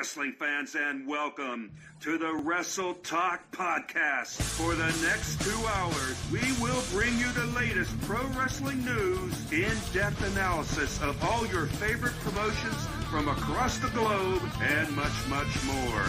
wrestling fans, and welcome to the Wrestle Talk Podcast. For the next 2 hours, we will bring you the latest pro wrestling news, in-depth analysis of all your favorite promotions from across the globe, and much, much more.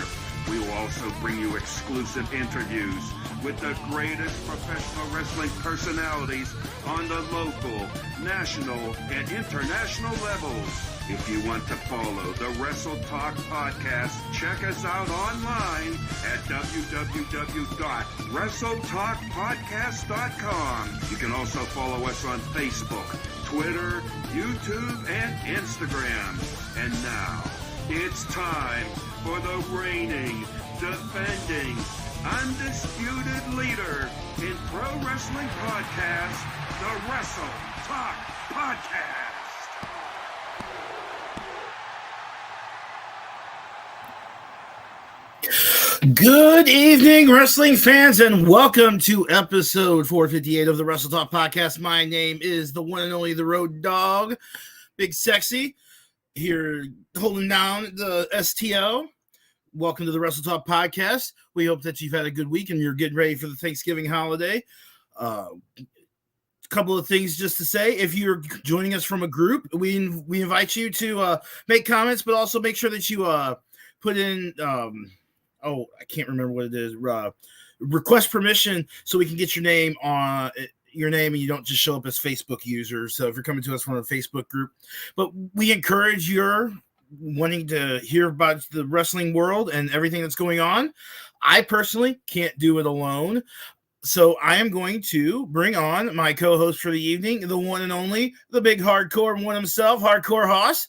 We will also bring you exclusive interviews with the greatest professional wrestling personalities on the local, national, and international levels. If you want to follow the Wrestle Talk Podcast, check us out online at www.wrestletalkpodcast.com. You can also follow us on Facebook, Twitter, YouTube, and Instagram. And now, it's time for the reigning, defending, undisputed leader in pro wrestling podcast, the Wrestle Talk Podcast. Good evening, wrestling fans, and welcome to episode 458 of the Wrestle Talk Podcast. My name is the one and only The Road Dog, Big Sexy, here holding down the STO. Welcome to the Wrestle Talk Podcast. We hope that you've had a good week and you're getting ready for the Thanksgiving holiday. A couple of things just to say. If you're joining us from a group, we invite you to make comments, but also make sure that you put in I can't remember what it is. Request permission so we can get your name and you don't just show up as Facebook users. So if you're coming to us from a Facebook group, but we encourage your wanting to hear about the wrestling world and everything that's going on. I personally can't do it alone. So I am going to bring on my co-host for the evening, the one and only, the big hardcore one himself, Hardcore Hoss.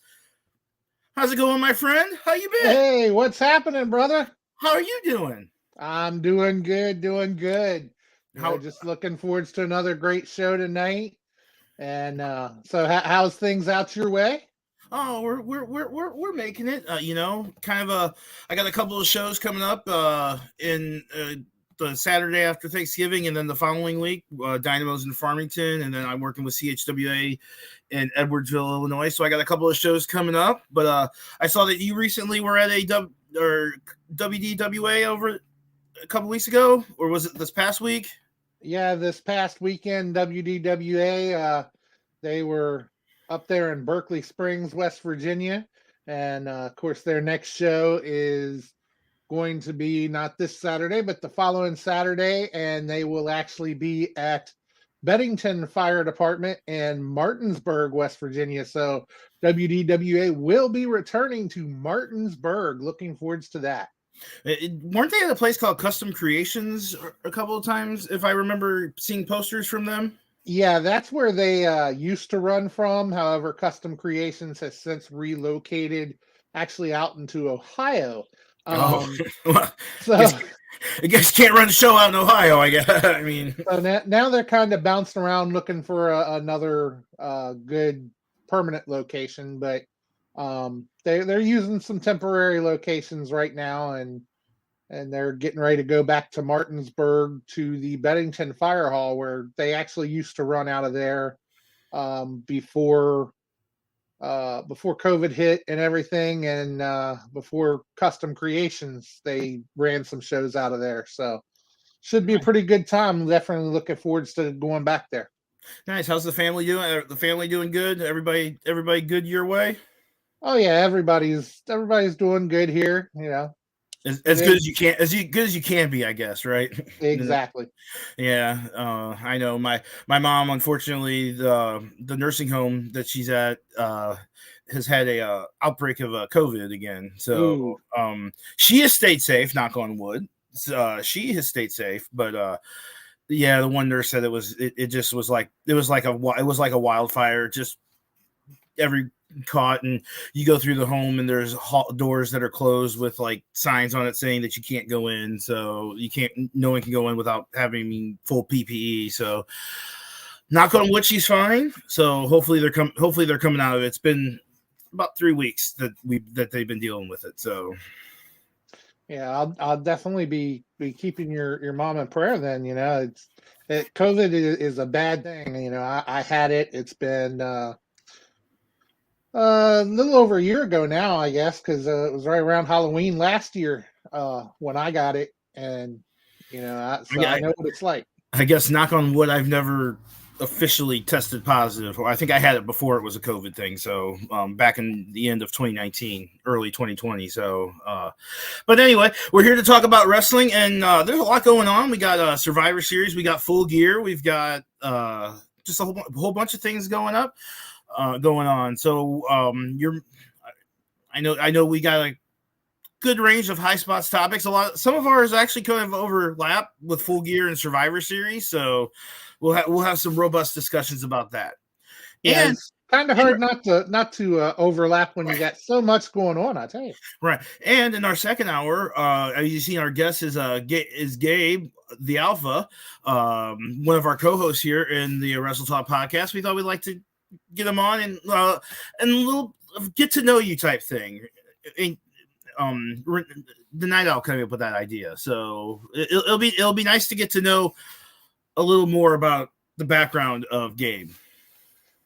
How's it going, my friend? How you been? Hey, what's happening, brother? How are you doing? I'm doing good. Just looking forward to another great show tonight. And so how's things out your way? Oh, we're making it. I got a couple of shows coming up in the Saturday after Thanksgiving, and then the following week, Dynamo's in Farmington, and then I'm working with CHWA in Edwardsville, Illinois. So I got a couple of shows coming up. But I saw that you recently were at a WDWA over a couple weeks ago, or was it this past week? Yeah, this past weekend, WDWA, they were up there in Berkeley Springs, West Virginia. And of course, their next show is going to be not this Saturday, but the following Saturday. And they will actually be at Beddington Fire Department in Martinsburg, West Virginia. So WDWA will be returning to Martinsburg. Looking forward to that. Weren't they at a place called Custom Creations a couple of times, if I remember seeing posters from them? Yeah, that's where they used to run from. However, Custom Creations has since relocated actually out into Ohio. So I guess can't run the show out in Ohio, I guess. I mean, so now they're kind of bouncing around looking for another good permanent location, but they're using some temporary locations right now, and they're getting ready to go back to Martinsburg to the Beddington Fire Hall, where they actually used to run out of there before COVID hit and everything, and before Custom Creations, they ran some shows out of there. So should be a pretty good time. Definitely looking forward to going back there. Nice. How's the family doing? The family doing good? Everybody good your way? Oh yeah, everybody's doing good here. You know, as good as you can, good as you can be, I guess, right? Exactly. Yeah, I know. My mom, unfortunately, the nursing home that she's at has had a outbreak of COVID again. So she has stayed safe, knock on wood. She has stayed safe, but yeah, the one nurse said it was like a wildfire, just every caught, and you go through the home and there's doors that are closed with like signs on it saying that you can't go in, so no one can go in without having full PPE. So knock on wood, she's fine. So hopefully they're coming out of it. It's been about 3 weeks that they've been dealing with it. So yeah, I'll definitely be keeping your mom in prayer then. You know, COVID is a bad thing. You know, I had it. It's been A little over a year ago now, I guess, because it was right around Halloween last year when I got it, and so I know what it's like. I guess, knock on wood, I've never officially tested positive. I think I had it before it was a COVID thing. So back in the end of 2019, early 2020. So, but anyway, we're here to talk about wrestling, and there's a lot going on. We got Survivor Series, we got Full Gear, we've got just a whole bunch of things going on. So I know we got a good range of high spots topics. Some of ours actually kind of overlap with Full Gear and Survivor Series, so we'll have some robust discussions about that. Yeah, and it's kind of hard not to overlap when you got so much going on, I tell you. Right. And in our second hour, as you see, our guest is Gabe, the Alpha, one of our co-hosts here in the Wrestle Talk podcast. We thought we'd like to get him on and a little get to know you type thing. The Night Owl coming up with that idea, so it'll be nice to get to know a little more about the background of Gabe.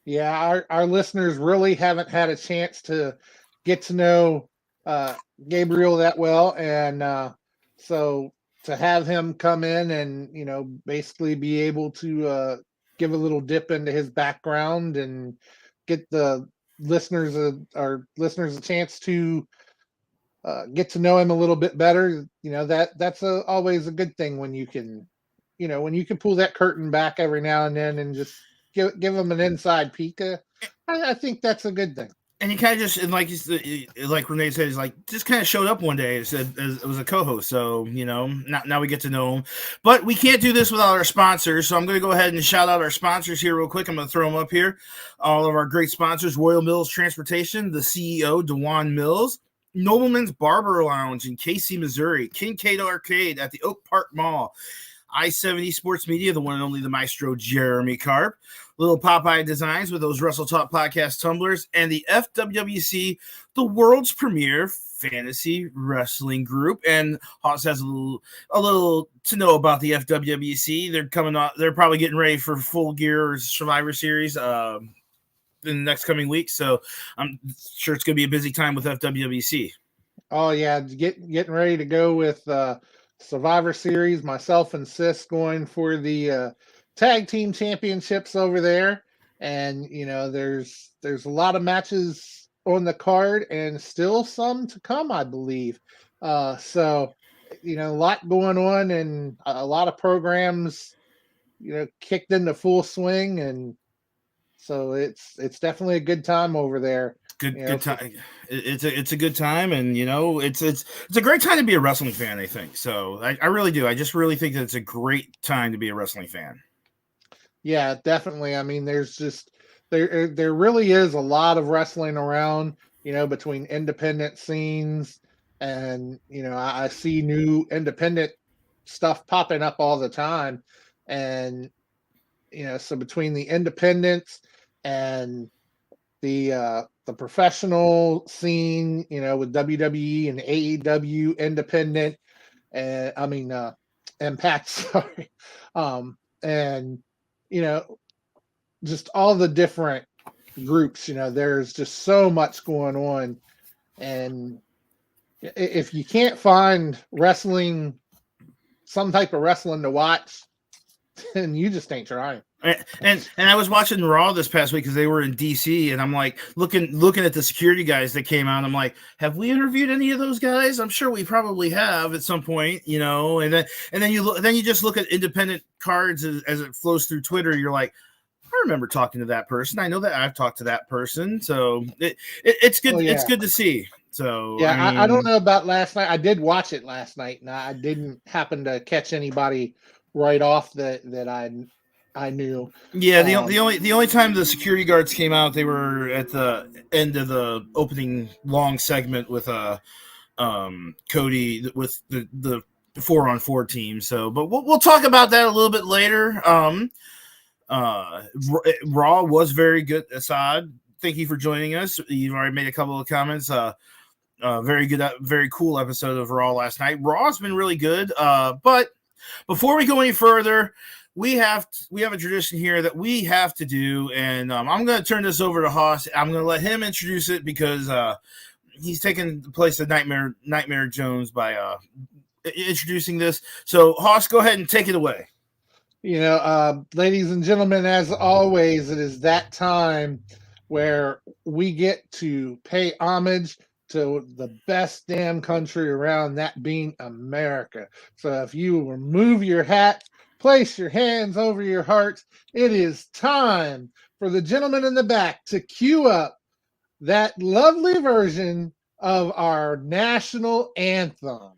Yeah, our listeners really haven't had a chance to get to know Gabriel that well, and so to have him come in and basically be able to give a little dip into his background and get the our listeners a chance to get to know him a little bit better. That's always a good thing when you can pull that curtain back every now and then and just give them an inside peek. I think that's a good thing. And he kind of just, like Renee said, he's like just kind of showed up one day. It was a co-host, so now we get to know him. But we can't do this without our sponsors, so I'm going to go ahead and shout out our sponsors here real quick. I'm going to throw them up here. All of our great sponsors: Royal Mills Transportation, the CEO Dewan Mills, Nobleman's Barber Lounge in Casey, Missouri, Kincaid Arcade at the Oak Park Mall, I-70 Sports Media, the one and only the maestro Jeremy Karp, Little Popeye Designs with those Wrestle Talk Podcast tumblers, and the FWC, the world's premier fantasy wrestling group. And Hoss has a little to know about the FWC. They're coming on. They're probably getting ready for Full Gear or Survivor Series in the next coming weeks, so I'm sure it's going to be a busy time with FWC. Oh yeah, getting ready to go with Survivor Series. Myself and Sis going for the tag team championships over there, and there's a lot of matches on the card and still some to come, I believe. So a lot going on and a lot of programs kicked into full swing, and so it's definitely a good time over there. Good time. It's a good time, and it's a great time to be a wrestling fan, I think. So I really do. I just really think that it's a great time to be a wrestling fan. Yeah, definitely. I mean, there's just there really is a lot of wrestling around, between independent scenes, and I see new independent stuff popping up all the time, and so between the independents and the professional scene, with WWE and AEW independent, and Impact, sorry, and just all the different groups. There's just so much going on, and if you can't find wrestling, some type of wrestling to watch, then you just ain't trying. And I was watching Raw this past week because they were in DC, and I'm like looking at the security guys that came out. I'm like, have we interviewed any of those guys? I'm sure we probably have at some point, And then you just look at independent cards as it flows through Twitter. You're like, I remember talking to that person. I know that I've talked to that person. So it's good. Oh, yeah. It's good to see. So yeah, I don't know about last night. I did watch it last night, and I didn't happen to catch anybody right off that I knew. Yeah, the only time the security guards came out, they were at the end of the opening long segment with Cody with the 4-on-4 team. So, but we'll talk about that a little bit later. Raw was very good. Assad, thank you for joining us. You've already made a couple of comments. Very good, very cool episode of Raw last night. Raw's been really good. But before we go any further, we have a tradition here that we have to do, and I'm going to turn this over to Haas. I'm going to let him introduce it because he's taken the place of Nightmare Jones by introducing this. So, Haas, go ahead and take it away. Ladies and gentlemen, as always, it is that time where we get to pay homage to the best damn country around, that being America. So if you remove your hat, place your hands over your hearts, it is time for the gentleman in the back to cue up that lovely version of our national anthem.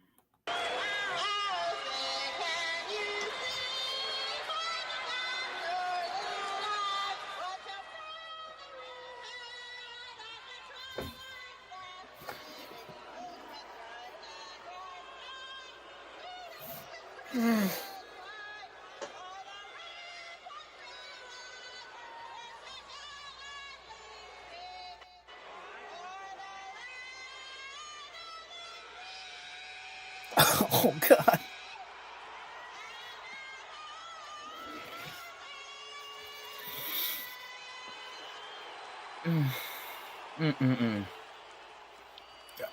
Oh, God.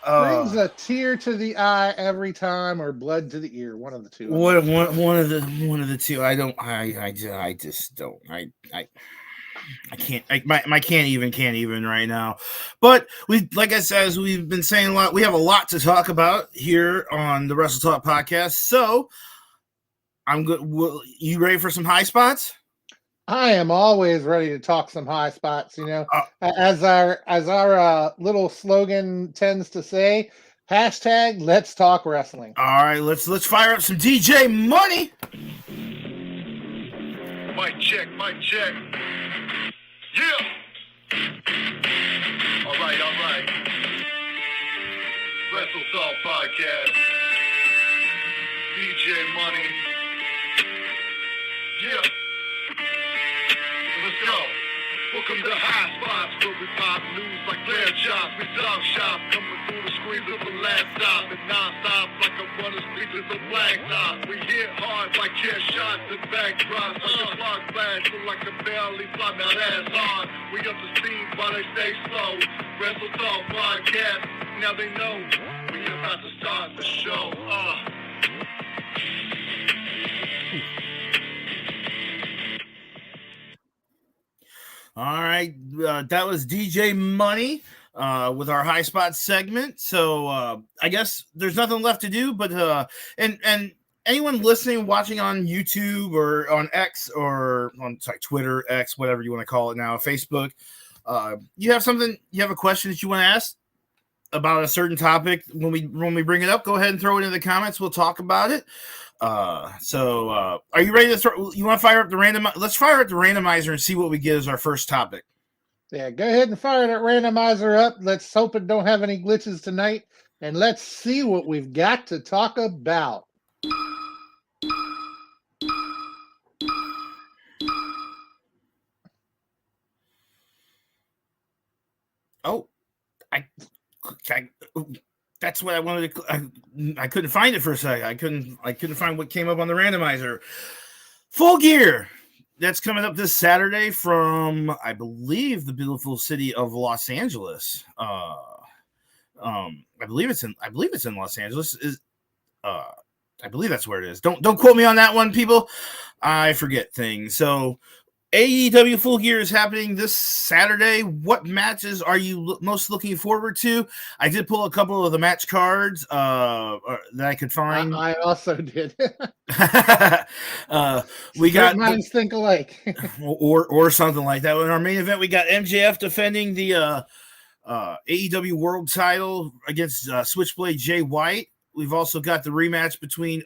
Brings a tear to the eye every time, or blood to the ear. One of the two. One of the two. I just don't. I can't. My can't even right now. But like I said, as we've been saying a lot, we have a lot to talk about here on the Wrestle Talk podcast. So I'm good. You ready for some high spots? I am always ready to talk some high spots. As our little slogan tends to say, hashtag Let's Talk Wrestling. All right, let's fire up some DJ money. Mic check. Yeah. All right. Wrestle Talk Podcast. DJ Money. Yeah. Let's go. Welcome to High Spots, where we pop news like flare chops. We talk shop, coming through the screens of a laptop and non-stop like a runner's speeches of blacktop. We hit hard like chair shots and backdrops, like a spark flash, look like a barely fly. Now that's hard. We up the steam while they stay slow. Wrestle Talk Podcast. Now they know we about to start the show. All right, that was DJ Money with our high spot segment. So I guess there's nothing left to do, but and anyone listening, watching on YouTube or on X or on Twitter, X, whatever you want to call it now, Facebook, you have a question that you want to ask about a certain topic when we bring it up, go ahead and throw it in the comments. We'll talk about it. So are you ready to throw? You want to fire up the random? Let's fire up the randomizer and see what we get as our first topic. Yeah, go ahead and fire that randomizer up. Let's hope it don't have any glitches tonight, and let's see what we've got to talk about. Oh, that's what I wanted to. I couldn't find it for a second. I couldn't find what came up on the randomizer. Full Gear. That's coming up this Saturday from, I believe, the beautiful city of Los Angeles. I believe it's in Los Angeles. I believe that's where it is. Don't quote me on that one, people. I forget things. So AEW Full Gear is happening this Saturday. What matches are you most looking forward to? I did pull a couple of the match cards that I could find. I also did. We got minds think alike, or something like that. In our main event, we got MJF defending the AEW World Title against Switchblade Jay White. We've also got the rematch between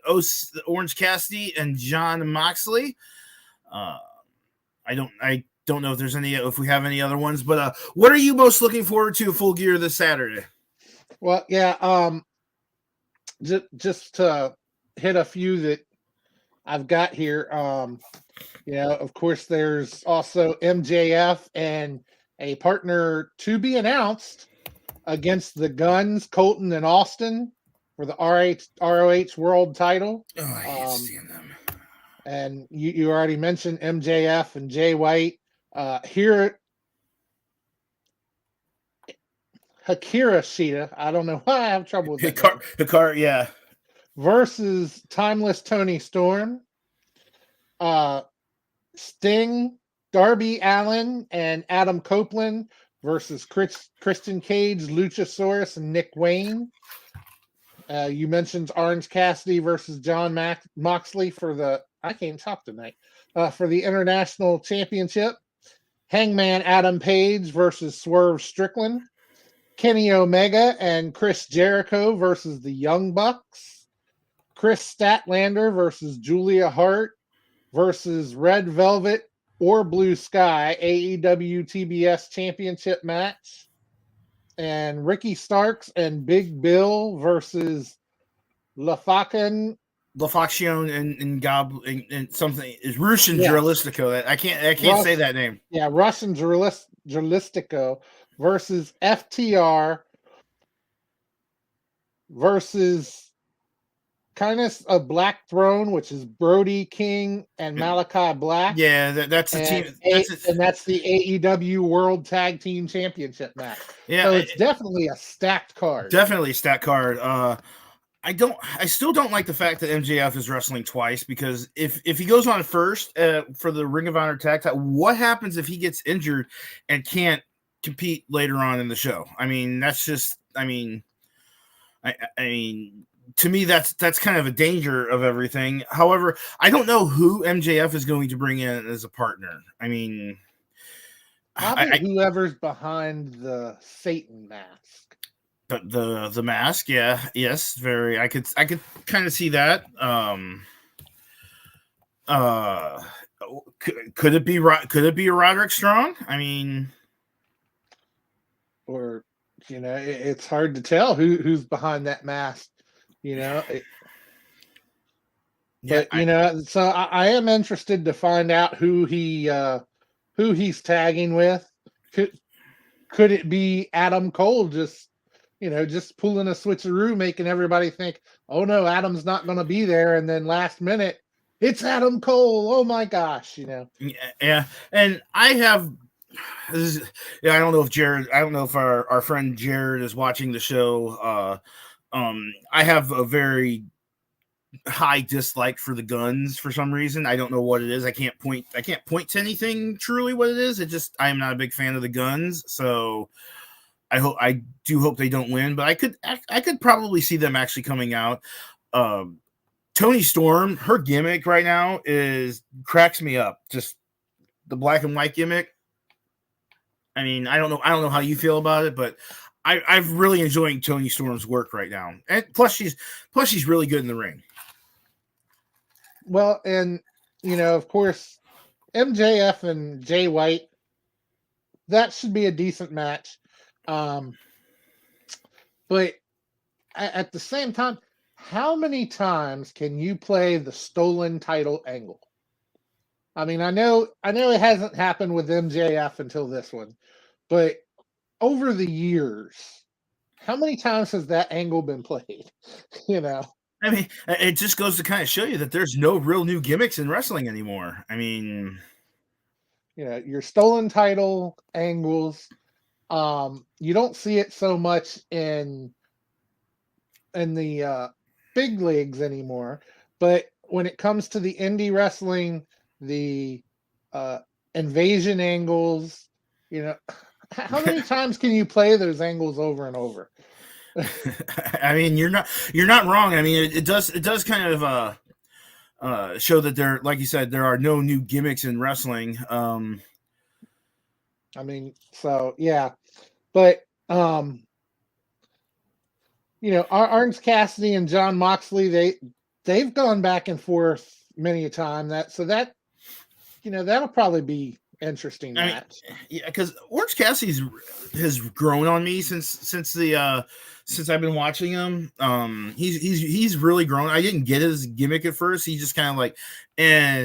Orange Cassidy and Jon Moxley. I don't know if we have any other ones, but what are you most looking forward to Full Gear this Saturday? Well, yeah, just to hit a few that I've got here. Of course, there's also MJF and a partner to be announced against the Guns, Colton and Austin, for the ROH World Title. Oh, I hate seeing them. And you already mentioned MJF and Jay White. Here, Hikaru Shida. I don't know why I have trouble with that. Hikaru, yeah. Versus Timeless Tony Storm. Sting, Darby Allin, and Adam Copeland versus Christian Cage, Luchasaurus, and Nick Wayne. You mentioned Orange Cassidy versus John Moxley for the I can't talk tonight for the International Championship. Hangman Adam Page versus Swerve Strickland. Kenny Omega and Chris Jericho versus the Young Bucks. Chris Statlander versus Julia Hart versus Red Velvet or Blue Sky AEW TBS Championship match. And Ricky Starks and Big Bill versus LaFaction and something is Russian Juralistico. I can't say that name. Yeah, Russian Juralistico versus FTR versus kind of a Black Throne, which is Brody King and Malachi Black. Yeah, that's the team. That's the AEW World Tag Team Championship match. Yeah, so it's definitely a stacked card. Definitely a stacked card. I still don't like the fact that MJF is wrestling twice, because if he goes on first for the Ring of Honor tag title, what happens if he gets injured and can't compete later on in the show? I mean, that's just. I mean, to me, that's kind of a danger of everything. However, I don't know who MJF is going to bring in as a partner. I mean, probably whoever's behind the Satan mask. The mask, yeah, yes, very. I could kind of see that. Could it be a Roderick Strong? I mean, or it's hard to tell who's behind that mask. So I am interested to find out who he's tagging with. Could it be Adam Cole just pulling a switcheroo, making everybody think, oh no, Adam's not going to be there, and then last minute it's Adam Cole. Oh my gosh, Yeah, and I have. I don't know if our friend Jared is watching the show. I have a very high dislike for the Guns for some reason. I don't know what it is. I can't point to anything truly what it is. I am not a big fan of the Guns, so I do hope they don't win, but I could probably see them actually coming out. Toni Storm, her gimmick right now cracks me up. Just the black and white gimmick. I mean, I don't know how you feel about it, but I've really enjoying Toni Storm's work right now, and plus she's really good in the ring. Well, and of course, MJF and Jay White, that should be a decent match. But at the same time, how many times can you play the stolen title angle? I mean, I know it hasn't happened with MJF until this one, but over the years, how many times has that angle been played? I mean, it just goes to kind of show you that there's no real new gimmicks in wrestling anymore. I mean, your stolen title angles, you don't see it so much in the big leagues anymore, but when it comes to the indie wrestling, the invasion angles, how many times can you play those angles over and over? I mean, you're not wrong. I mean, it does kind of show that there, like you said, there are no new gimmicks in wrestling. I mean, so yeah, but Orange Cassidy and John Moxley, they've gone back and forth many a time. That'll probably be interesting match. Yeah, because Orange Cassidy has grown on me since I've been watching him. He's really grown. I didn't get his gimmick at first. He just kind of like,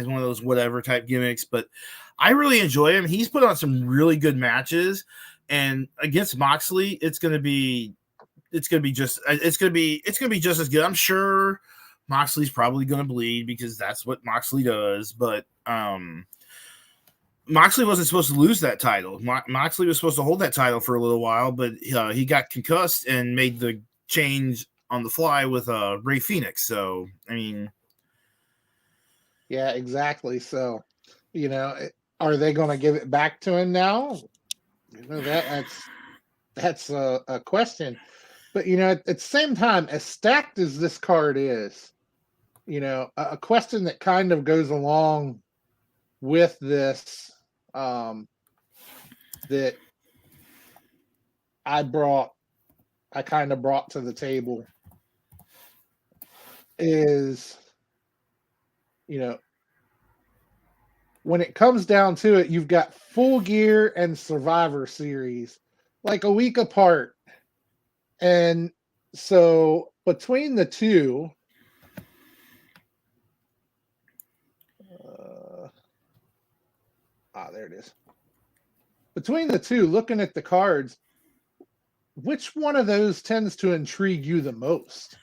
one of those whatever type gimmicks. But I really enjoy him. He's put on some really good matches, and against Moxley, it's gonna be just as good. I'm sure Moxley's probably going to bleed because that's what Moxley does. But Moxley wasn't supposed to lose that title. Moxley was supposed to hold that title for a little while, but he got concussed and made the change on the fly with Rey Fenix. So, I mean, yeah, exactly. So, are they going to give it back to him now? That's a question. But at the same time, as stacked as this card is, a question that kind of goes along with this that I kind of brought to the table is, when it comes down to it, you've got Full Gear and Survivor Series like a week apart. And so between the two, there it is. Between the two, looking at the cards, which one of those tends to intrigue you the most?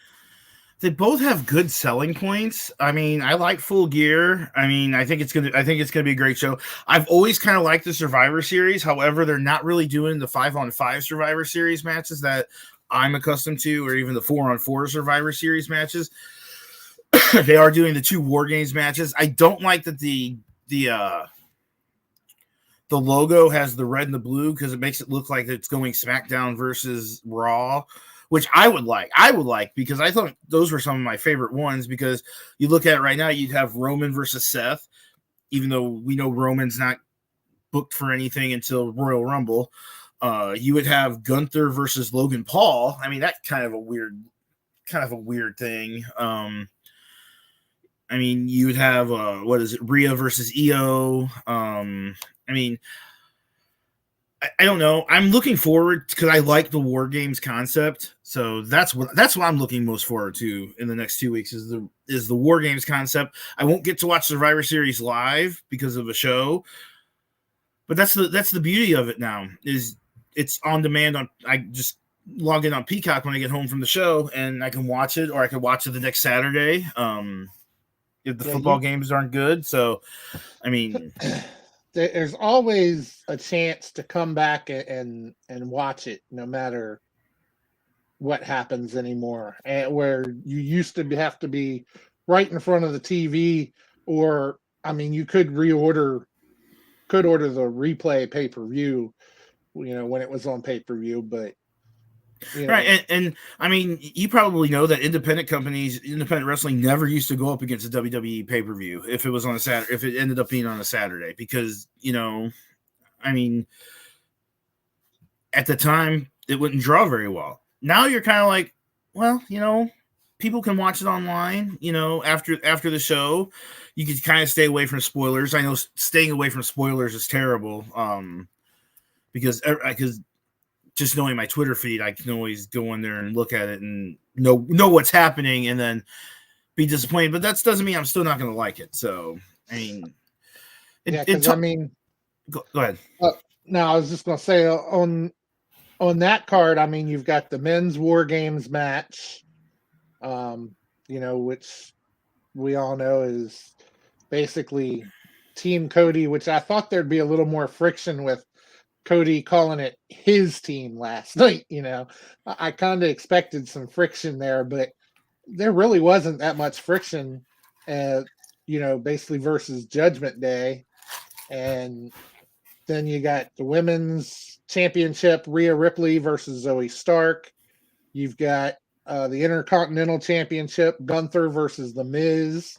They both have good selling points. I mean, I like Full Gear. I mean, I think it's gonna be a great show. I've always kind of liked the Survivor Series. However, they're not really doing the 5-on-5 Survivor Series matches that I'm accustomed to, or even the 4-on-4 Survivor Series matches. They are doing the 2 War Games matches. I don't like that the logo has the red and the blue because it makes it look like it's going SmackDown versus Raw, which I would like. Because I thought those were some of my favorite ones, because you look at it right now, you'd have Roman versus Seth, even though we know Roman's not booked for anything until Royal Rumble. You would have Gunther versus Logan Paul. I mean, that's kind of a weird thing. I mean, you would have Rhea versus Io. I mean, I don't know. I'm looking forward because I like the War Games concept. So that's what I'm looking most forward to in the next 2 weeks is the War Games concept. I won't get to watch Survivor Series live because of a show, but that's the beauty of it now is it's on demand. I just log in on Peacock when I get home from the show and I can watch it, or I can watch it the next Saturday. If the football games aren't good, so I mean. There's always a chance to come back and watch it, no matter what happens anymore. And where you used to have to be right in front of the TV, or I mean, you could order the replay pay-per-view, when it was on pay-per-view, but. Right, and I mean, you probably know that independent wrestling never used to go up against a WWE pay-per-view if it was on a Saturday, if it ended up being on a Saturday, because I mean, at the time it wouldn't draw very well. Now you're kind of like, well, people can watch it online. After the show, you can kind of stay away from spoilers. I know staying away from spoilers is terrible, because just knowing my Twitter feed, I can always go in there and look at it and know what's happening and then be disappointed. But that doesn't mean I'm still not going to like it. So, I mean, go ahead. No, I was just going to say on that card, I mean, you've got the men's War Games match, which we all know is basically Team Cody, which I thought there'd be a little more friction with Cody calling it his team last night. I kind of expected some friction there, but there really wasn't that much friction, basically versus Judgment Day. And then you got the women's championship, Rhea Ripley versus Zoe Stark. You've got the Intercontinental Championship, Gunther versus The Miz.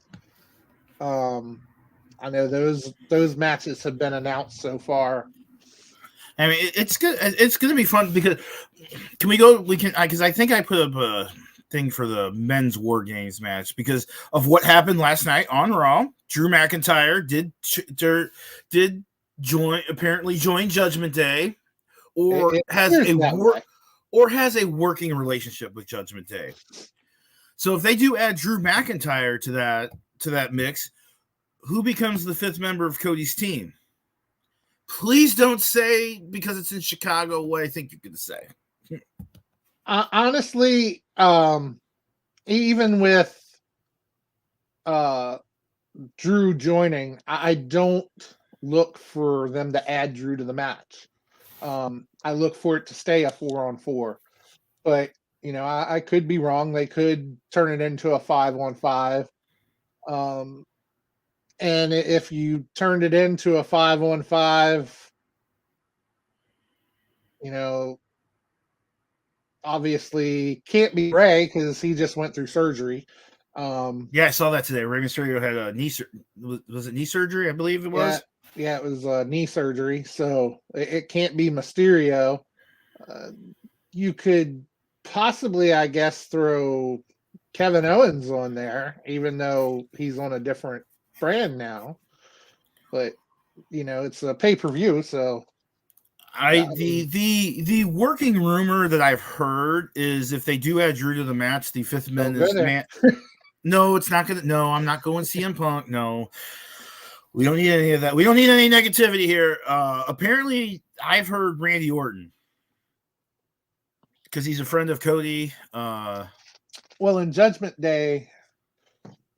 I know those matches have been announced so far. I mean, it's good. It's going to be fun because can we go? We can because I think I put up a thing for the men's War Games match because of what happened last night on Raw. Drew McIntyre did join Judgment Day, or has a working relationship with Judgment Day. So if they do add Drew McIntyre to that mix, who becomes the 5th member of Cody's team? Please don't say, because it's in Chicago, what I think you're going to say. Honestly, even with Drew joining, I don't look for them to add Drew to the match. I look for it to stay a 4-on-4. But, I could be wrong. They could turn it into a 5-on-5. And if you turned it into a 5-on-5, obviously can't be Ray because he just went through surgery. Yeah, I saw that today. Rey Mysterio had a was it knee surgery? I believe it was. Yeah, it was knee surgery, so it can't be Mysterio. You could possibly, I guess, throw Kevin Owens on there, even though he's on a different brand now. But it's a pay-per-view, so the working rumor that I've heard is if they do add Drew to the match, the fifth man is man. No, it's not gonna. No, I'm not going CM Punk. No, we don't need any of that. We don't need any negativity here. Apparently, I've heard Randy Orton because he's a friend of Cody. Well, in Judgment Day,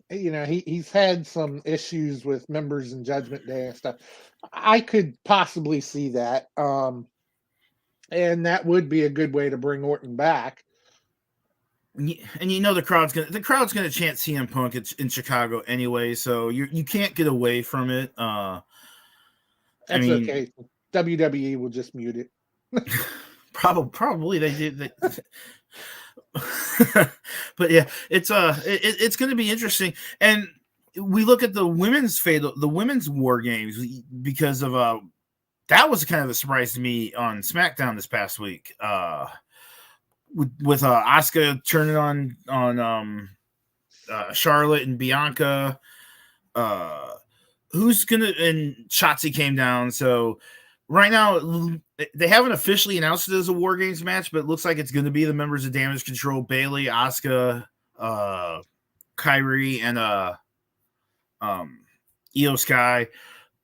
he's had some issues with members in Judgment Day and stuff. I could possibly see that, and that would be a good way to bring Orton back. And the crowd's gonna chant CM Punk in Chicago anyway, so you can't get away from it. That's okay. WWE will just mute it. Probably they did. But yeah, it's going to be interesting, and we look at the women's War Games because of that was kind of a surprise to me on SmackDown this past week. With Asuka turning on Charlotte and Bianca, and Shotzi came down. So right now they haven't officially announced it as a War Games match, but it looks like it's going to be the members of Damage Control, Bayley, Asuka, Kyrie, and Io Sky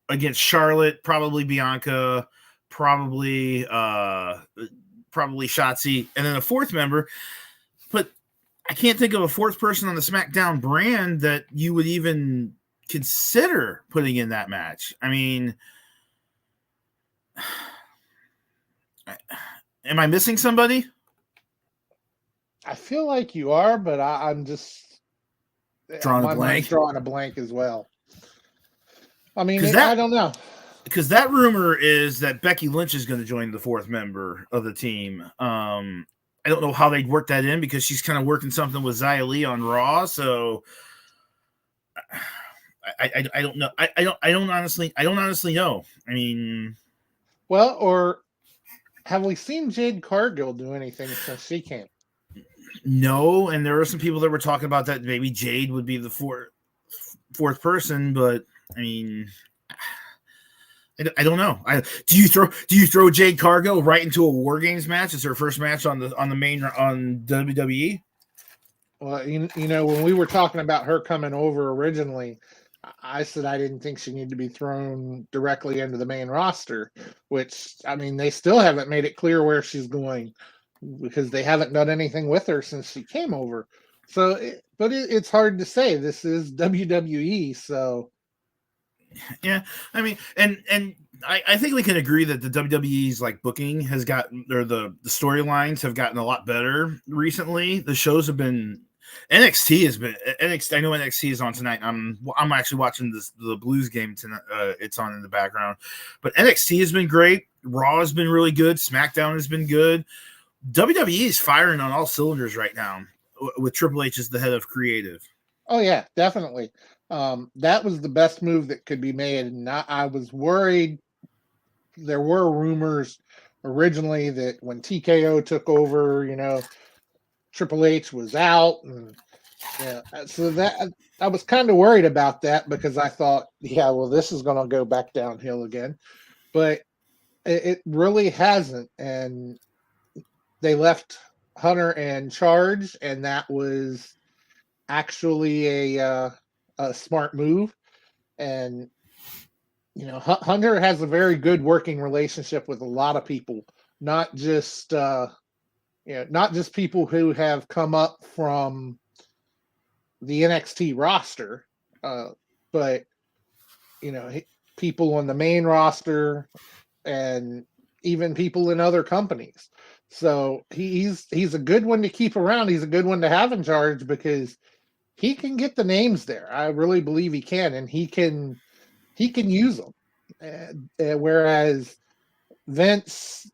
against Charlotte, probably Bianca, probably Shotzi, and then a fourth member. But I can't think of a fourth person on the SmackDown brand that you would even consider putting in that match. I mean, am I missing somebody? I feel like you are, but I'm just drawing a blank as well. I mean, I don't know. Because that rumor is that Becky Lynch is going to join the fourth member of the team. I don't know how they'd work that in because she's kind of working something with Xia Li on Raw. So I don't know. I don't honestly know. I mean, well, or have we seen Jade Cargill do anything since she came? No, and there are some people that were talking about that maybe Jade would be the fourth person, but I mean, I don't know. Do you throw Jade Cargill right into a War Games match? It's her first match on WWE. Well, when we were talking about her coming over originally, I said I didn't think she needed to be thrown directly into the main roster, which, I mean, they still haven't made it clear where she's going because they haven't done anything with her since she came over. So, it's hard to say. This is WWE, so. Yeah, I mean, and I think we can agree that the WWE's like booking has gotten, or the storylines have gotten a lot better recently. The shows have been, NXT has been, I know NXT is on tonight. I'm actually watching the Blues game tonight. It's on in the background, but NXT has been great. Raw has been really good. SmackDown has been good. WWE is firing on all cylinders right now with Triple H as the head of creative. Oh yeah, definitely. That was the best move that could be made. And I was worried. There were rumors originally that when TKO took over, Triple H was out. And so that I was kind of worried about that because I thought, this is going to go back downhill again. But it really hasn't. And they left Hunter in charge, and that was actually a smart move. And Hunter has a very good working relationship with a lot of people, not just people who have come up from the NXT roster. But people on the main roster and even people in other companies. So he's a good one to keep around. He's a good one to have in charge because he can get the names there. I really believe he can, and he can use them. Whereas Vince,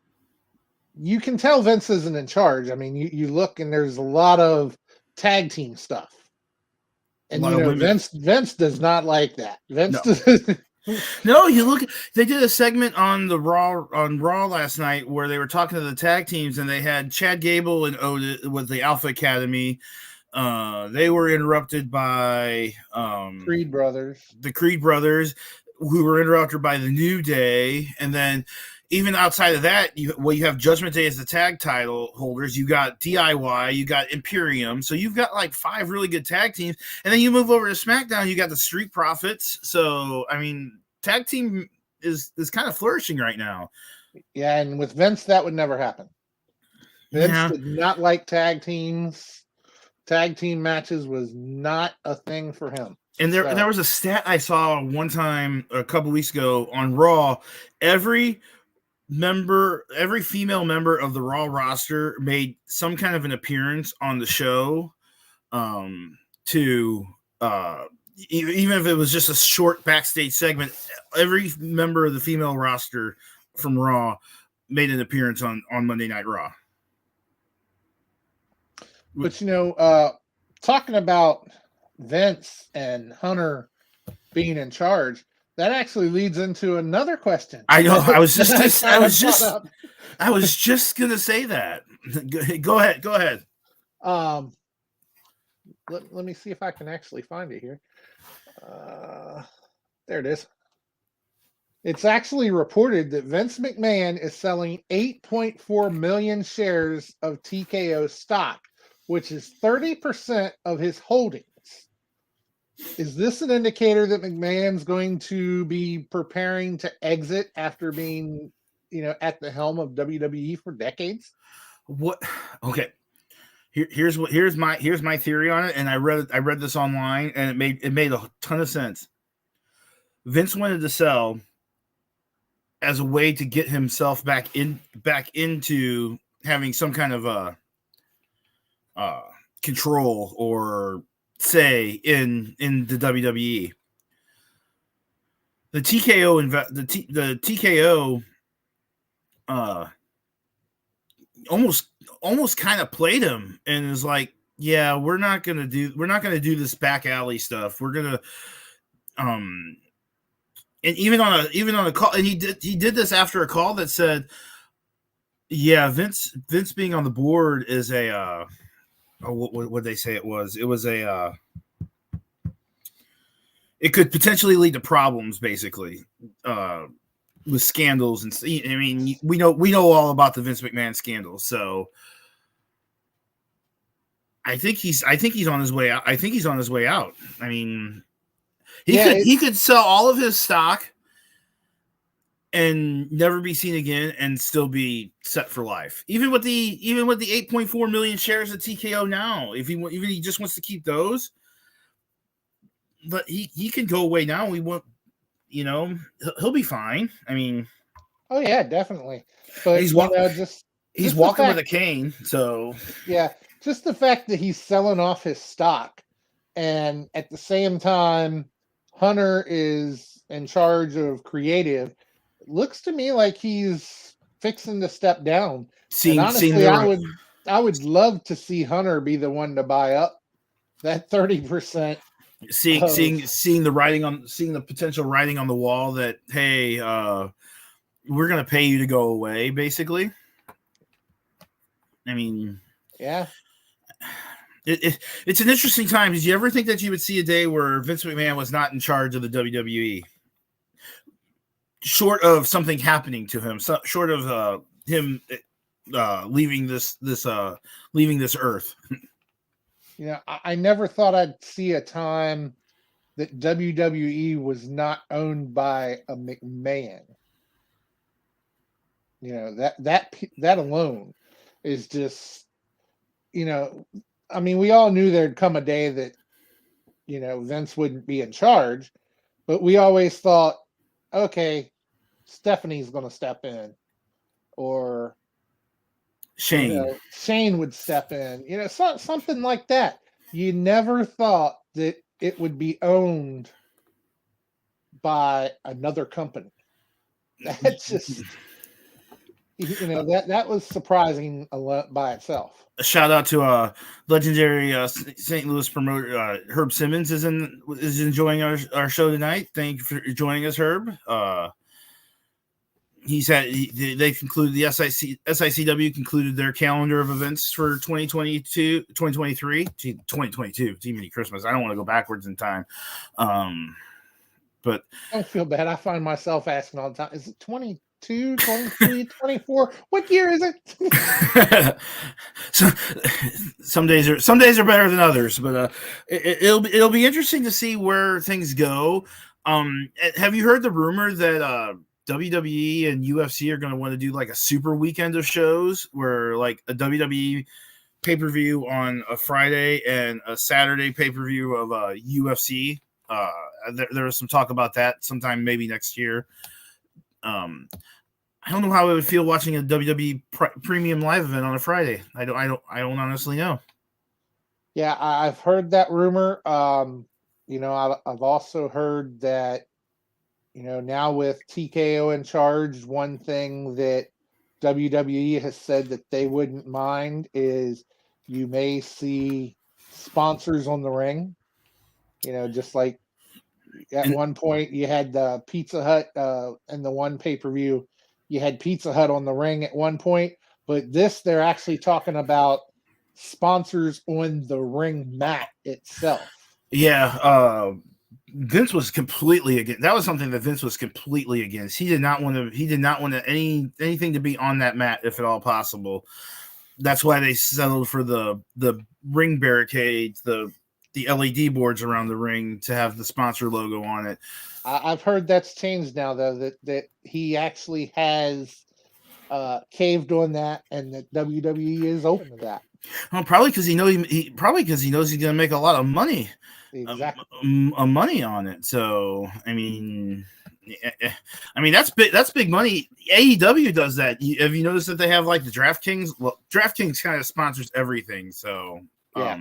you can tell Vince isn't in charge. I mean, you look and there's a lot of tag team stuff. And Vince does not like that. Vince does. No, you look. They did a segment on Raw last night where they were talking to the tag teams, and they had Chad Gable and Otis with the Alpha Academy. They were interrupted by Creed brothers. The Creed brothers, who were interrupted by the New Day, and then even outside of that, you have Judgment Day as the tag title holders. You got DIY, you got Imperium, so you've got like 5 really good tag teams, and then you move over to SmackDown, you got the Street Profits. So I mean, tag team is kind of flourishing right now. Yeah, and with Vince, that would never happen. Vince did not like tag teams. Tag team matches was not a thing for him. And there was a stat I saw one time a couple weeks ago on Raw. Every female member of the Raw roster made some kind of an appearance on the show, even if it was just a short backstage segment. Every member of the female roster from Raw made an appearance on Monday Night Raw. But talking about Vince and Hunter being in charge, that actually leads into another question. I know. I was just gonna say that. Go ahead. Let me see if I can actually find it here. There it is. It's actually reported that Vince McMahon is selling 8.4 million shares of TKO stock, which is 30% of his holdings. Is this an indicator that McMahon's going to be preparing to exit after being, at the helm of WWE for decades? What? Okay. Here's my theory on it, and I read this online, and it made a ton of sense. Vince wanted to sell as a way to get himself back into having some kind of control or say in the WWE. The TKO almost kind of played him and is like, yeah, we're not gonna do this back alley stuff. We're gonna and even on a call, and he did this after a call that said, yeah, Vince being on the board is a what would they say it was? It was it could potentially lead to problems, basically, with scandals. And I mean, we know all about the Vince McMahon scandal. So I think he's on his way out. I think he's on his way out. I mean, he could sell all of his stock and never be seen again and still be set for life. Even with the 8.4 million shares of TKO now, if he just wants to keep those, but he can go away now. We won't, he'll be fine. I mean, oh yeah, definitely. But he's walking with a cane. So yeah, just the fact that he's selling off his stock, and at the same time, Hunter is in charge of creative. Looks to me like he's fixing to step down. I would love to see Hunter be the one to buy up that 30%. Seeing the potential writing on the wall that, hey, we're gonna pay you to go away, basically. I mean, yeah. It's an interesting time. Did you ever think that you would see a day where Vince McMahon was not in charge of the WWE? Short of something happening to him, short of him leaving this earth. I never thought I'd see a time that WWE was not owned by a McMahon. That alone is just, I mean, we all knew there'd come a day that Vince wouldn't be in charge, but we always thought, okay, Stephanie's going to step in, or Shane would step in, something like that. You never thought that it would be owned by another company. That's just, that was surprising by itself. A shout out to legendary St. Louis promoter Herb Simmons is enjoying our show tonight. Thank you for joining us, Herb. They concluded the SICW concluded their calendar of events for 2023. 2022. Gee, many Christmas. I don't want to go backwards in time. But don't feel bad. I find myself asking all the time, is it 22, 23, 24? What year is it? So, some days are better than others, but it'll be interesting to see where things go. Have you heard the rumor that WWE and UFC are going to want to do like a super weekend of shows where like a WWE pay-per-view on a Friday and a Saturday pay-per-view of UFC? There was some talk about that sometime maybe next year. I don't know how I would feel watching a WWE premium live event on a Friday. I don't honestly know. Yeah, I've heard that rumor. I've also heard that, now with TKO in charge, one thing that WWE has said that they wouldn't mind is you may see sponsors on the ring. Just like at one point you had the Pizza Hut in the one pay-per-view, you had Pizza Hut on the ring at one point, but they're actually talking about sponsors on the ring mat itself. Yeah, Vince was completely against. That was something that Vince was completely against. He did not want anything to be on that mat if at all possible. That's why they settled for the ring barricades, the LED boards around the ring to have the sponsor logo on it. I've heard that's changed now, though, that he actually has caved on that, and that WWE is open to that. Well, probably because he knows he's going to make a lot of money. Exactly. Money on it. So I mean that's big money. AEW does that. Have you noticed that they have like the DraftKings? Well, DraftKings kind of sponsors everything. So yeah.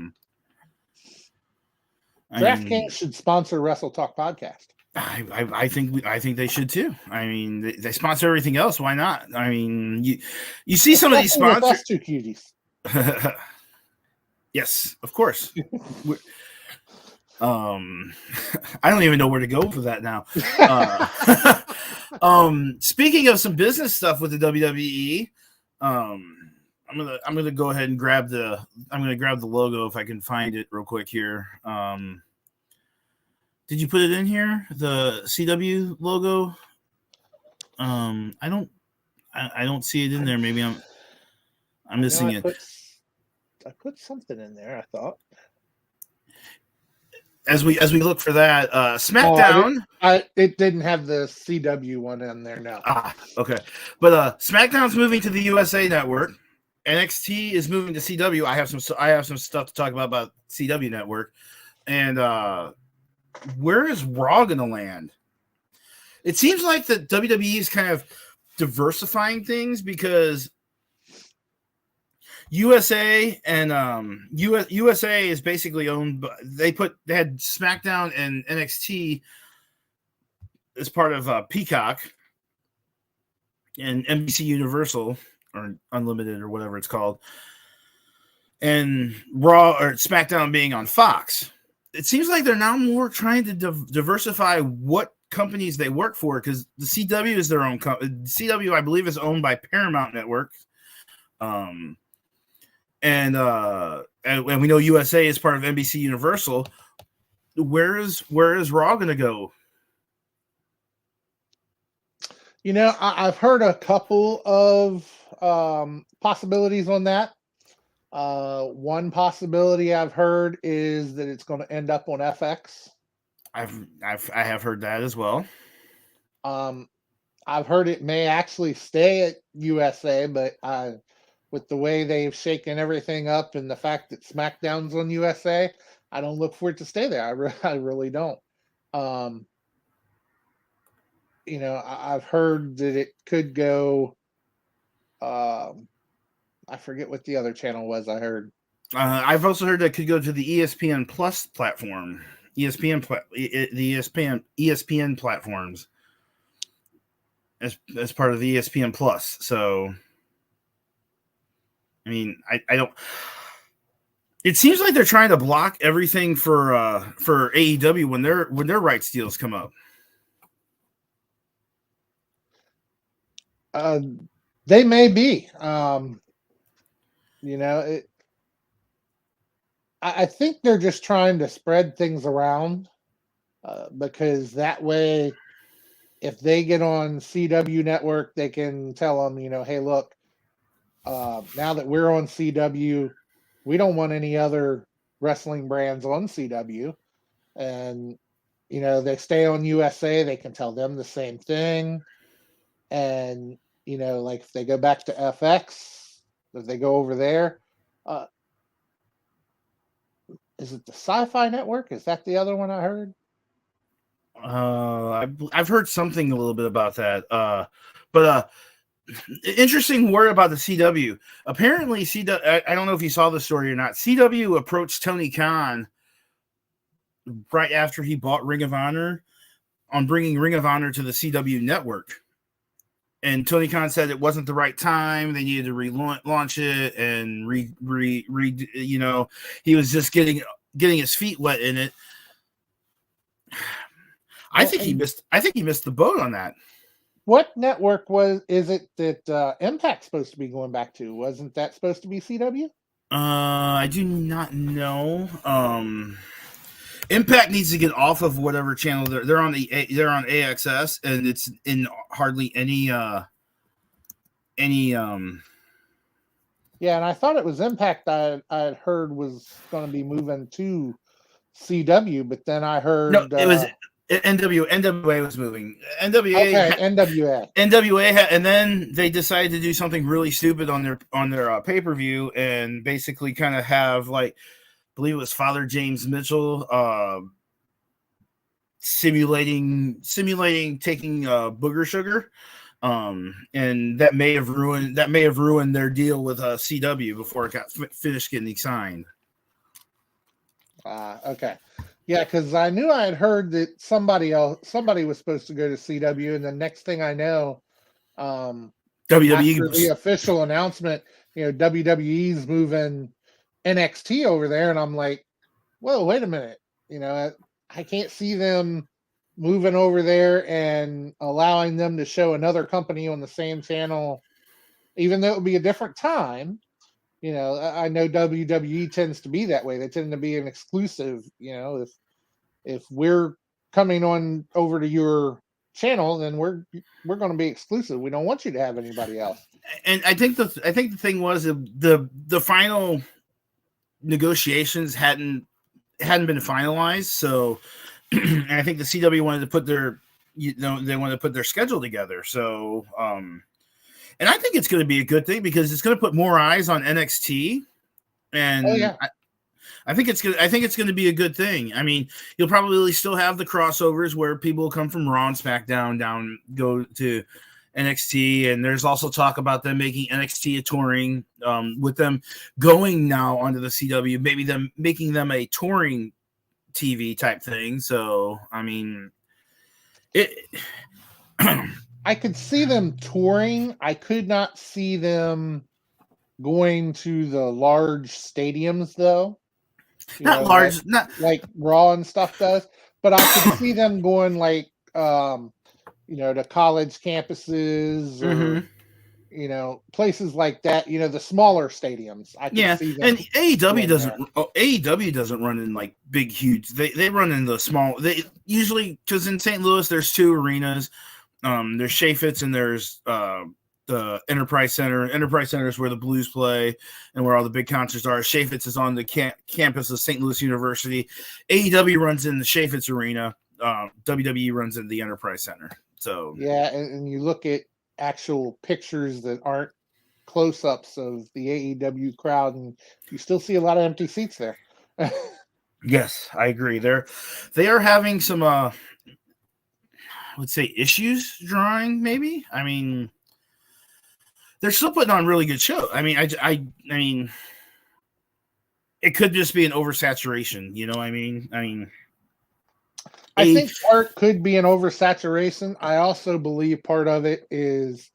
DraftKings should sponsor Wrestle Talk Podcast. I think they should too. I mean, they sponsor everything else. Why not? I mean, you see some of these sponsors. Us two cuties. Yes, of course. I don't even know where to go for that now. Speaking of some business stuff with the WWE, I'm gonna go ahead and grab the logo if I can find it real quick here. Did you put it in here? The CW logo? I don't see it in there. Maybe I'm missing it. I put something in there, I thought. As we look for that, SmackDown. It didn't have the CW one in there now. Okay. But SmackDown's moving to the USA Network. NXT is moving to CW. I have some stuff to talk about CW Network. And where is Raw going to land? It seems like the WWE is kind of diversifying things because USA and USA is basically owned by, they had SmackDown and NXT as part of Peacock and NBC Universal or Unlimited or whatever it's called, and Raw or SmackDown being on Fox. It seems like they're now more trying to diversify what companies they work for, because the CW is their own company. CW, I believe, is owned by Paramount Network. And we know USA is part of NBC Universal. Where is Raw going to go? I've heard a couple of possibilities on that. One possibility I've heard is that it's going to end up on FX. I have heard that as well. I've heard it may actually stay at USA, but with the way they've shaken everything up and the fact that SmackDown's on USA, I don't look for it to stay there. I really don't. Um, I've heard that it could go. I forget what the other channel was. I heard. I've also heard that could go to the ESPN Plus platform. The ESPN platforms as part of the ESPN Plus. So, I mean, I don't. It seems like they're trying to block everything for AEW when their rights deals come up. They may be. I think they're just trying to spread things around because that way, if they get on CW network, they can tell them, hey, look, now that we're on CW, we don't want any other wrestling brands on CW. And, they stay on USA, they can tell them the same thing. And, like if they go back to FX, if they go over there, is it the Sci-Fi Network? Is that the other one I heard? I've heard something a little bit about that. But interesting word about the CW. Apparently, CW. I don't know if you saw the story or not. CW approached Tony Khan right after he bought Ring of Honor on bringing Ring of Honor to the CW network. And Tony Khan said it wasn't the right time. They needed to relaunch it and he was just getting his feet wet in it. I think he missed the boat on that. What network is it that Impact's supposed to be going back to? Wasn't that supposed to be CW? I do not know. Impact needs to get off of whatever channel they're on. They're on AXS, and it's in hardly any. Yeah, and I thought it was Impact I had heard was going to be moving to CW, but then I heard no, it was NWA was moving. NWA, and then they decided to do something really stupid on their pay-per-view and basically kind of have like. I believe it was Father James Mitchell simulating taking booger sugar, and that may have ruined their deal with CW before it got finished getting signed. Okay, yeah, because I knew I had heard that somebody was supposed to go to CW, and the next thing I know, WWE after the official announcement, WWE's moving NXT over there, and I'm like, whoa, wait a minute. I can't see them moving over there and allowing them to show another company on the same channel, even though it would be a different time. I know WWE tends to be that way. They tend to be an exclusive. If we're coming on over to your channel, then we're going to be exclusive. We don't want you to have anybody else. And I think the thing was the final negotiations hadn't been finalized, so and I think the CW wanted to put their schedule together. So and I think it's going to be a good thing because it's going to put more eyes on NXT, and I think it's going to be a good thing. I mean, you'll probably still have the crossovers where people come from Raw and SmackDown go to NXT, and there's also talk about them making NXT a touring, with them going now onto the CW, maybe them making them a touring TV type thing. So, I mean, I could see them touring. I could not see them going to the large stadiums, though. Not large, not like Raw and stuff does, but I could see them going like, to college campuses or, places like that, the smaller stadiums. I can see them. And AEW doesn't run in like big, huge. They run in the small. They usually, because in St. Louis there's two arenas. There's Chaffetz and there's the Enterprise Center. Enterprise Center is where the Blues play and where all the big concerts are. Chaffetz is on the campus of St. Louis University. AEW runs in the Chaffetz Arena. WWE runs in the Enterprise Center. So yeah, and you look at actual pictures that aren't close-ups of the AEW crowd, and you still see a lot of empty seats there. Yes, I agree. They are having some I would say issues drawing, maybe. I mean, they're still putting on really good show. I mean, I mean, it could just be an oversaturation. You know, I mean, I think part could be an oversaturation. I also believe part of it is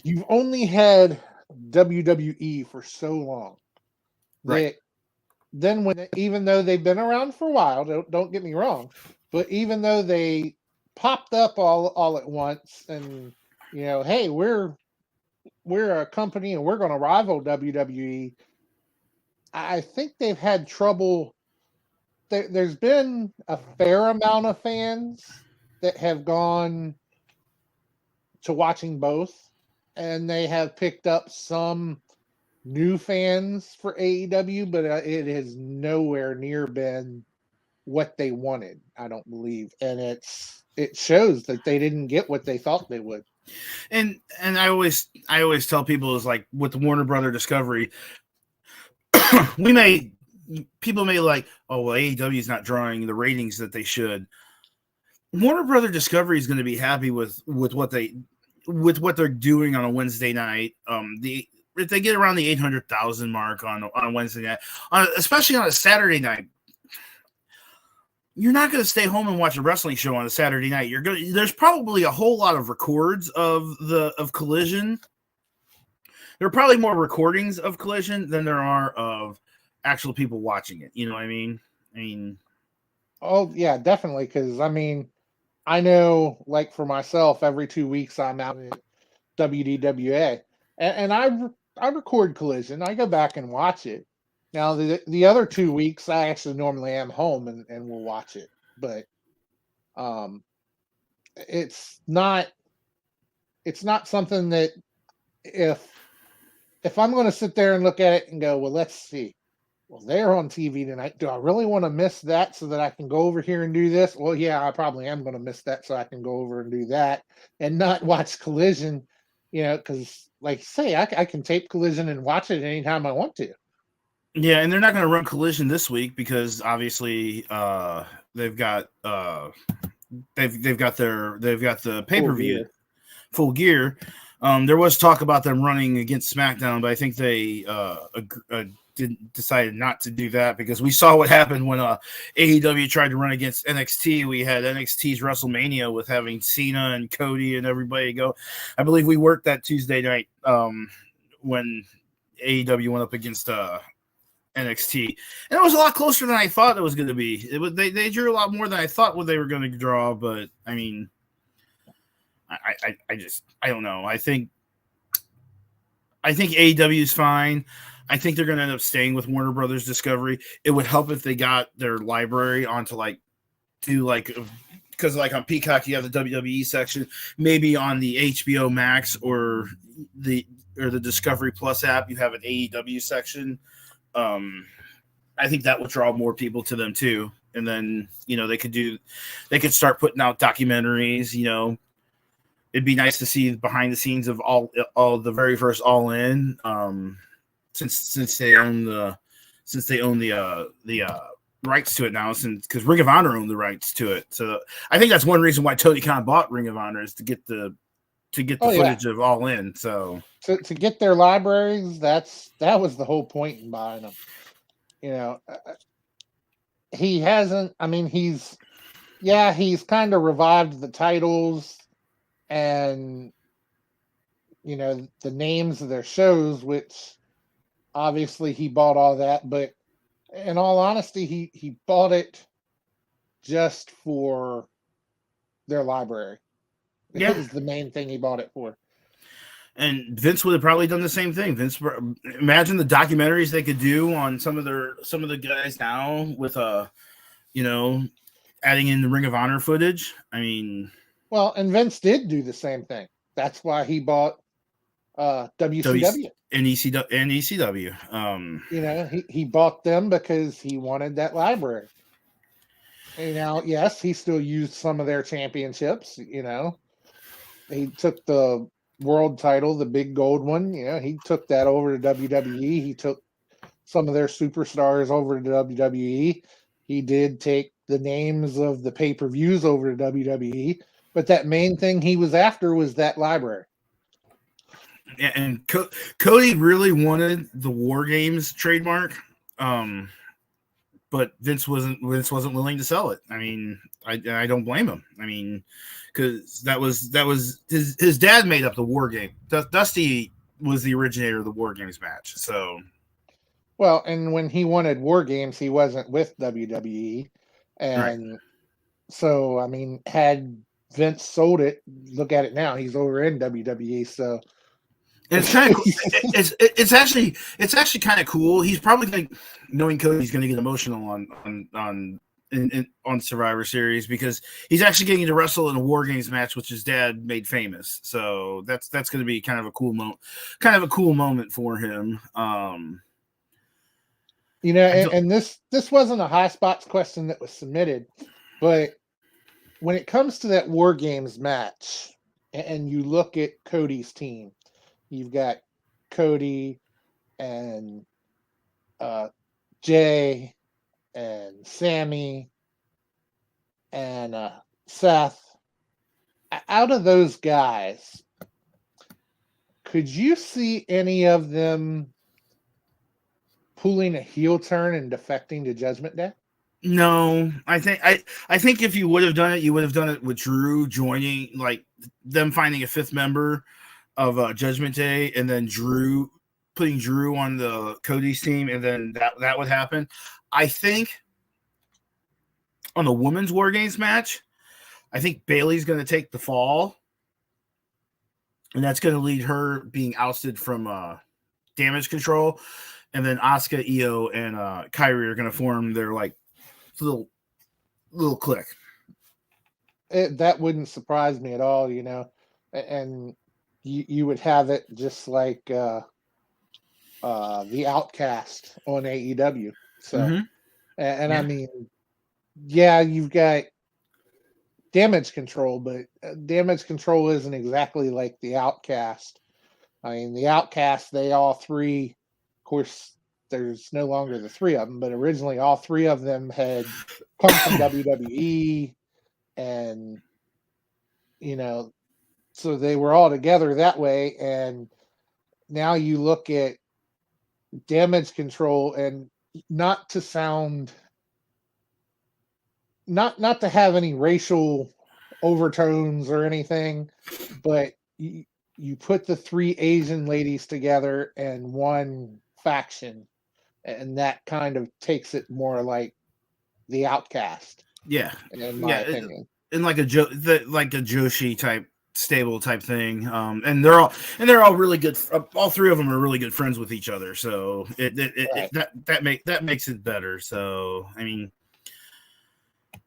you've only had WWE for so long, right? Then even though they've been around for a while, don't get me wrong, but even though they popped up all at once, and hey, we're a company and we're going to rival WWE. I think they've had trouble. There's been a fair amount of fans that have gone to watching both, and they have picked up some new fans for AEW, but it has nowhere near been what they wanted, I don't believe. And it shows that they didn't get what they thought they would. And I always tell people is like with the Warner Brother Discovery, people may like, oh well, AEW is not drawing the ratings that they should. Warner Brother Discovery is going to be happy with what they're doing on a Wednesday night. If they get around the 800,000 mark on a Wednesday night, especially on a Saturday night, you're not going to stay home and watch a wrestling show on a Saturday night. There's probably a whole lot of records of Collision. There are probably more recordings of Collision than there are of actual people watching it. You know what I mean? Oh yeah, definitely. Because I know, like for myself, every 2 weeks I'm out at WDWA, and I record Collision. I go back and watch it. Now the other 2 weeks I actually normally am home and will watch it, but it's not something that if I'm going to sit there and look at it and go, well, let's see. Well, they're on TV tonight. Do I really want to miss that so that I can go over here and do this? Well, yeah, I probably am going to miss that so I can go over and do that and not watch Collision, because like you say, I can tape Collision and watch it anytime I want to. Yeah, and they're not going to run Collision this week because obviously they've got the pay-per-view Full Gear. There was talk about them running against SmackDown, but I think they decided not to do that because we saw what happened when AEW tried to run against NXT. We had NXT's WrestleMania with having Cena and Cody and everybody go. I believe we worked that Tuesday night when AEW went up against NXT, and it was a lot closer than I thought it was going to be. They drew a lot more than I thought what they were going to draw, but I mean, I don't know. I think AEW is fine. I think they're going to end up staying with Warner Brothers Discovery. It would help if they got their library onto because on Peacock you have the WWE section, maybe on the HBO Max or the Discovery Plus app you have an AEW section. I think that would draw more people to them too, and then they could start putting out documentaries. It'd be nice to see behind the scenes of all the very first All In. Since they own the rights to it now, because Ring of Honor owned the rights to it. So I think that's one reason why Tony Khan bought Ring of Honor is to get the footage of All In. So to get their libraries, that was the whole point in buying them. He hasn't. I mean, he's kind of revived the titles and the names of their shows, which obviously he bought all that, but in all honesty, he bought it just for their library. Yeah. It was the main thing he bought it for. And Vince would have probably done the same thing. Imagine the documentaries they could do on some of the guys now with adding in the Ring of Honor footage. I mean, well, and Vince did do the same thing. That's why he bought WCW and ECW. He bought them because he wanted that library. And yes, he still used some of their championships. He took the world title, the big gold one. He took that over to WWE. He took some of their superstars over to WWE. He did take the names of the pay-per-views over to WWE, but that main thing he was after was that library. And Cody really wanted the War Games trademark, but Vince wasn't willing to sell it. I mean, I don't blame him. I mean, because that was his dad made up the War Game. Dusty was the originator of the War Games match. So, well, and when he wanted War Games, he wasn't with WWE, and right. So I mean, had Vince sold it, look at it now. He's over in WWE. So. And it's kind of it's actually kind of cool. He's probably like knowing Cody's going to get emotional on Survivor Series because he's actually getting to wrestle in a War Games match, which his dad made famous. So that's going to be kind of a cool moment for him. And this wasn't a High Spots question that was submitted, but when it comes to that War Games match, and you look at Cody's team. You've got Cody and Jay and Sammy and Seth. Out of those guys, could you see any of them pulling a heel turn and defecting to Judgment Day? No, I think if you would have done it, you would have done it with Drew joining, like them finding a fifth member of Judgment Day, and then putting Drew on the Cody's team, and then that would happen. I think on the women's War Games match, I think Bayley's going to take the fall, and that's going to lead her being ousted from Damage Control, and then Asuka, Io, and Kyrie are going to form their like little clique. That wouldn't surprise me at all, and you would have it just like the Outcast on AEW. So, I mean, yeah, you've got Damage Control, but Damage Control isn't exactly like the Outcast. I mean, the Outcast, they all three, of course, there's no longer the three of them, but originally all three of them had come from WWE, and so they were all together that way. And now you look at Damage Control, and not to have any racial overtones or anything, but you put the three Asian ladies together in one faction, and that kind of takes it more like the Outcast. Yeah, in my opinion. In like a Joshi type stable type thing, and they're all really good. All three of them are really good friends with each other, so that makes it better. So I mean,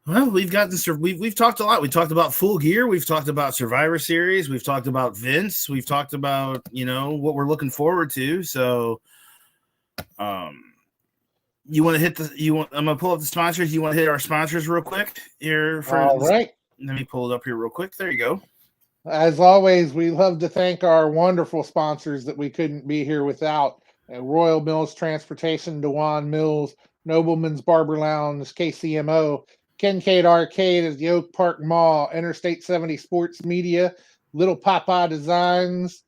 well, we've talked a lot. We talked about Full Gear. We've talked about Survivor Series. We've talked about Vince. We've talked about what we're looking forward to. So, you want to hit I'm gonna pull up the sponsors. You want to hit our sponsors real quick here? All right. Let me pull it up here real quick. There you go. As always, we love to thank our wonderful sponsors that we couldn't be here without. Royal Mills Transportation, Dewan Mills, Nobleman's Barber Lounge, KCMO, Kincaid Arcade at the Oak Park Mall, Interstate 70 Sports Media, Little Papa Designs,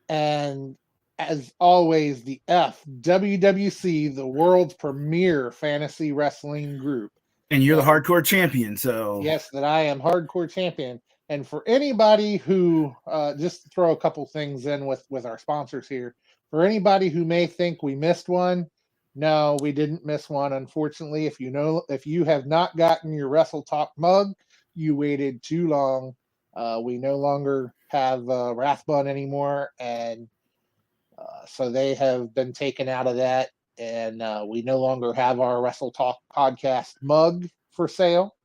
and as always, the FWWC, the world's premier fantasy wrestling group. And you're the hardcore champion, so... Yes, that I am hardcore champion. And for anybody who, just to throw a couple things in with our sponsors here, for anybody who may think we missed one, no, we didn't miss one. Unfortunately, if you have not gotten your Wrestle Talk mug, you waited too long. We no longer have Rathbun anymore, and so they have been taken out of that, and we no longer have our Wrestle Talk podcast mug for sale.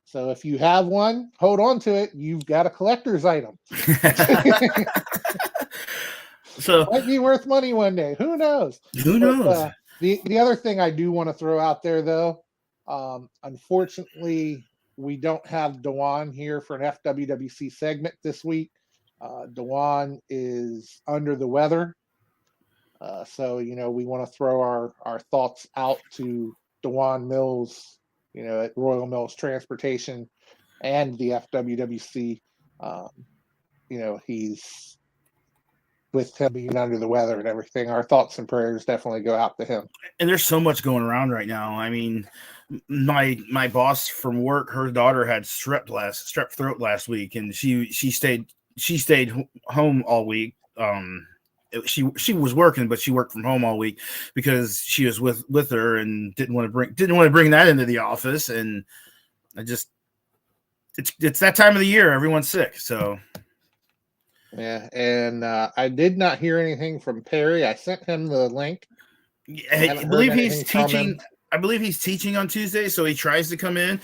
So if you have one, hold on to it. You've got a collector's item. So might be worth money one day. Who knows? But, the other thing I do want to throw out there, though, unfortunately, we don't have Dewan here for an FWWC segment this week. Dewan is under the weather. So, we want to throw our thoughts out to Dewan Mills, at Royal Mills Transportation and the FWWC. Um, he's with him being under the weather and everything. Our thoughts and prayers definitely go out to him. And there's so much going around right now. I mean, my boss from work, her daughter had strep throat last week, and she stayed home all week. She was working, but she worked from home all week because she was with her and didn't want to bring that into the office. And it's that time of the year, everyone's sick. So yeah, and I did not hear anything from Perry. I sent him the link. I believe he's teaching. I believe he's teaching on Tuesday, so he tries to come in.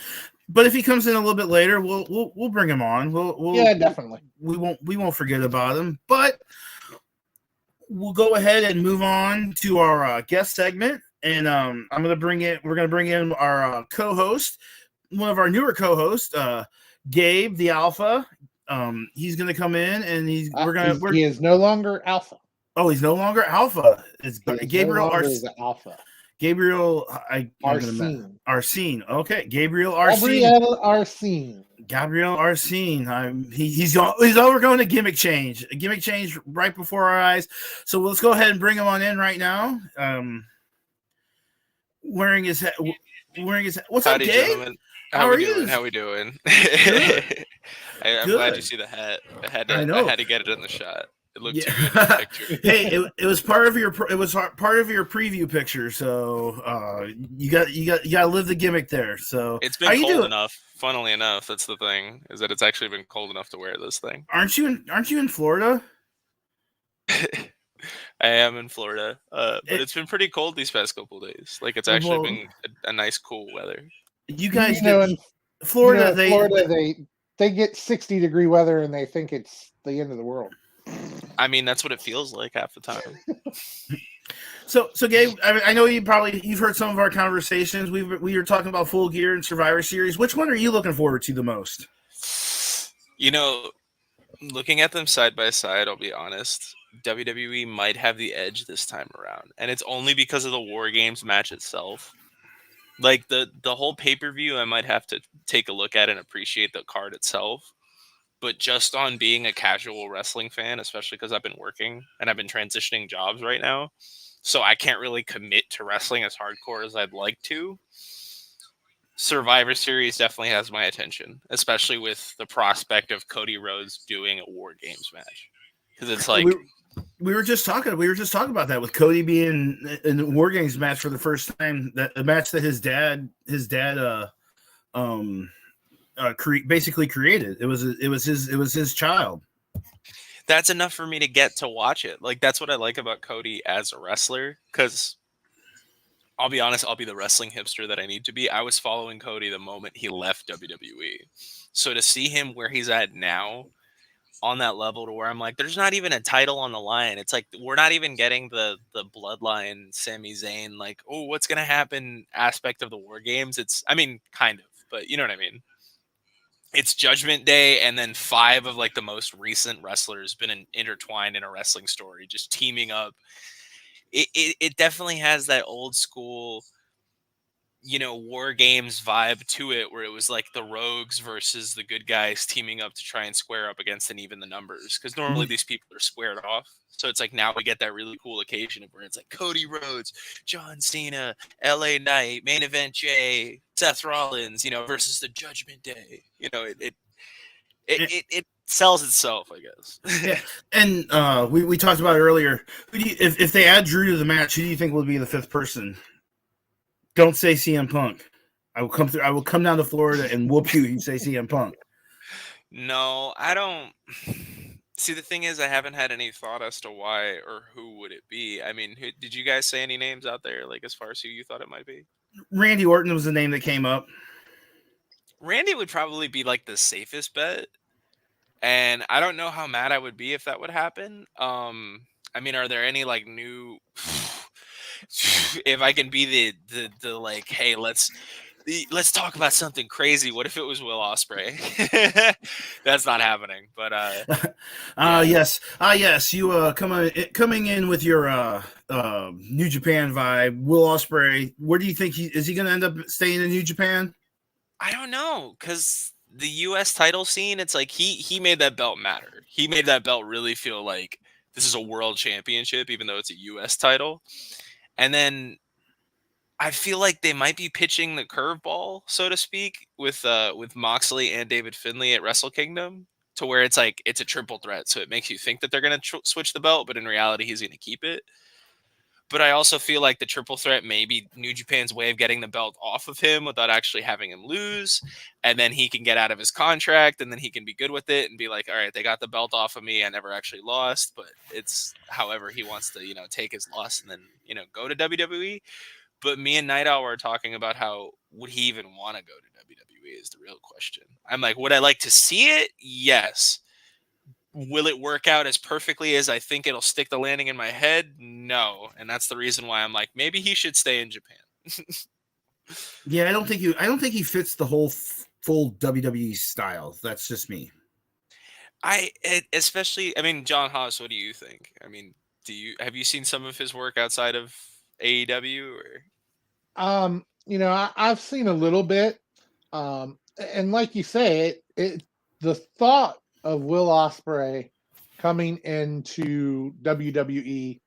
But if he comes in a little bit later, we'll bring him on. Yeah, definitely. We won't forget about him. But we'll go ahead and move on to our guest segment, and we're gonna bring in our co-host, one of our newer co-hosts, Gabe the Alpha. He's gonna come in, and he is no longer Alpha. Oh, he's no longer Alpha. It's Gabriel Alpha. Gabriel Arsene. Okay, Gabriel Arsene. Gabriel Arsene. He's overgoing a gimmick change. A gimmick change right before our eyes. So let's go ahead and bring him on in right now. Wearing his What's up, Gabe? Gentlemen. How are you? How we doing? I'm glad you see the hat. I had to get it in the shot. It looked too good in the picture. Hey, it was part of your preview picture. So you got to live the gimmick there. So it's been cold enough. Funnily enough, that's the thing, is that it's actually been cold enough to wear this thing. Aren't you in Florida? I am in Florida, but it's been pretty cold these past couple of days. Like, it's actually been a nice cool weather. You guys in Florida, they get 60-degree weather and they think it's the end of the world. I mean, that's what it feels like half the time. So Gabe, I know you've heard some of our conversations. We were talking about Full Gear and Survivor Series. Which one are you looking forward to the most? Looking at them side by side, I'll be honest, WWE might have the edge this time around, and it's only because of the War Games match itself. Like, the whole pay-per-view, I might have to take a look at and appreciate the card itself. But just on being a casual wrestling fan, especially because I've been working and I've been transitioning jobs right now, so I can't really commit to wrestling as hardcore as I'd like to. Survivor Series definitely has my attention, especially with the prospect of Cody Rhodes doing a War Games match, because it's like we were just talking about that with Cody being in the War Games match for the first time. That the match that his dad basically created. It was his child. That's enough for me to get to watch it. Like, that's what I like about Cody as a wrestler, because I'll be honest, I'll be the wrestling hipster that I need to be. I was following Cody the moment he left WWE. So to see him where he's at now, on that level to where I'm like, there's not even a title on the line. It's like, we're not even getting the bloodline Sami Zayn, like, oh, what's going to happen aspect of the War Games. Kind of, but you know what I mean? It's Judgment Day, and then 5 of like the most recent wrestlers been intertwined in a wrestling story, just teaming up. It definitely has that old school, War Games vibe to it, where it was like the rogues versus the good guys teaming up to try and square up against an even the numbers. Because normally these people are squared off. So it's like, now we get that really cool occasion of where it's like Cody Rhodes, John Cena, LA Knight, Main Event Jay, Seth Rollins, versus the Judgment Day. It sells itself, I guess. Yeah. And we talked about it earlier. If they add Drew to the match, who do you think will be the 5th person? Don't say CM Punk. I will come down to Florida and whoop you. You say CM Punk. No, I don't. See, the thing is, I haven't had any thought as to why or who would it be. I mean, did you guys say any names out there, like, as far as who you thought it might be? Randy Orton was the name that came up. Randy would probably be like the safest bet, and I don't know how mad I would be if that would happen. Are there any like new? If I can be the like, hey, let's let's talk about something crazy. What if it was Will Ospreay? That's not happening. But yes. Yes. You coming in with your New Japan vibe. Will Ospreay. Where do you think is he going to end up staying in New Japan? I don't know, because the U.S. title scene, it's like he made that belt matter. He made that belt really feel like this is a world championship, even though it's a U.S. title. And then I feel like they might be pitching the curveball, so to speak, with Moxley and David Finlay at Wrestle Kingdom, to where it's like it's a triple threat. So it makes you think that they're going to switch the belt, but in reality, he's going to keep it. But I also feel like the triple threat may be New Japan's way of getting the belt off of him without actually having him lose. And then he can get out of his contract, and then he can be good with it and be like, all right, they got the belt off of me. I never actually lost, but it's however he wants to, take his loss and then, go to WWE. But me and Night Owl were talking about how would he even want to go to WWE is the real question. I'm like, would I like to see it? Yes. Will it work out as perfectly as I think it'll stick the landing in my head? No. And that's the reason why I'm like, maybe he should stay in Japan. Yeah, I don't think he fits the whole full WWE style. That's just me. Especially, John Haas, what do you think? Have you seen some of his work outside of AEW or? I've seen a little bit. And like you say, the thought of Will Ospreay coming into WWE,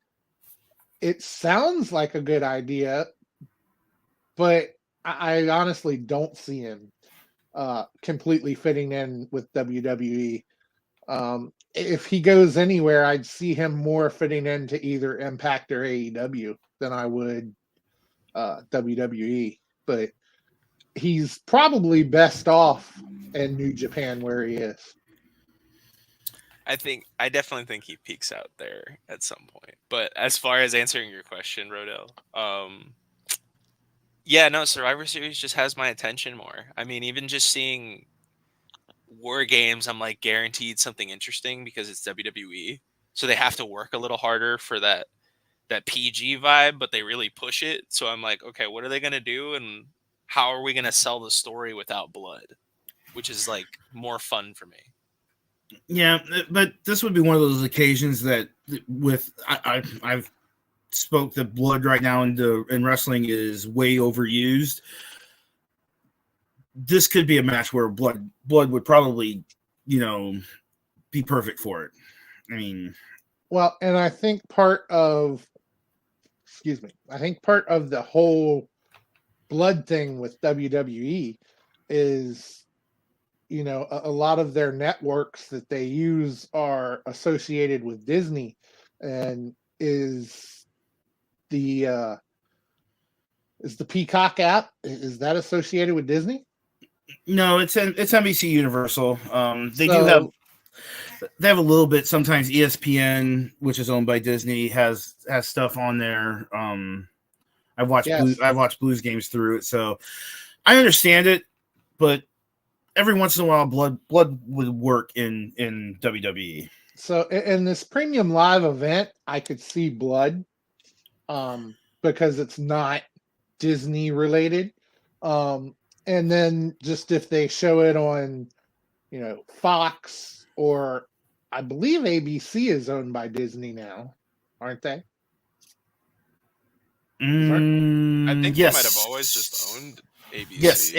it sounds like a good idea, but I honestly don't see him completely fitting in with WWE. If he goes anywhere, I'd see him more fitting into either Impact or AEW than I would WWE. But he's probably best off in New Japan where he is. I definitely think he peaks out there at some point. But as far as answering your question, Rodell, Survivor Series just has my attention more. Even just seeing War Games, I'm like guaranteed something interesting because it's WWE. So they have to work a little harder for that PG vibe, but they really push it. So I'm like, okay, what are they going to do? And how are we going to sell the story without blood? Which is like more fun for me. Yeah, but this would be one of those occasions that I've spoke that blood right now in wrestling is way overused. This could be a match where blood would probably, be perfect for it. Well, and I think part of the whole blood thing with WWE is, a lot of their networks that they use are associated with Disney, and is the Peacock app, is that associated with Disney? No, it's NBC Universal. They have a little bit. Sometimes ESPN, which is owned by Disney, has stuff on there. I've watched Blues games through it, so I understand it. But every once in a while, blood would work in WWE. So in this premium live event, I could see blood, because it's not Disney related. And then just if they show it on, Fox, or I believe ABC is owned by Disney now, aren't they? I think yes. they might have always just owned ABC. Yes,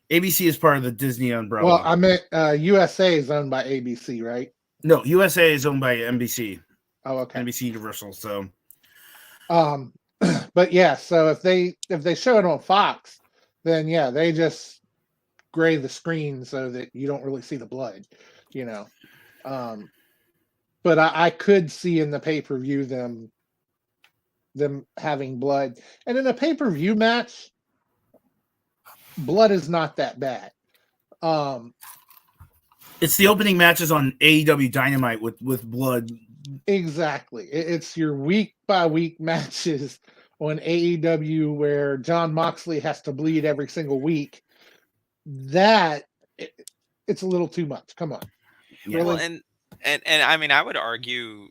ABC is part of the Disney umbrella. Well, I meant USA is owned by ABC, right? No, USA is owned by NBC. Oh, okay. NBC Universal. So, but yeah, so if they show it on Fox, then yeah, they just gray the screen so that you don't really see the blood, But I could see in the pay-per-view them having blood, and in a pay-per-view match, blood is not that bad. It's the opening matches on AEW Dynamite with blood. Exactly. It's your week-by-week matches on AEW where Jon Moxley has to bleed every single week. It's a little too much. Come on. Yeah. Well, and I would argue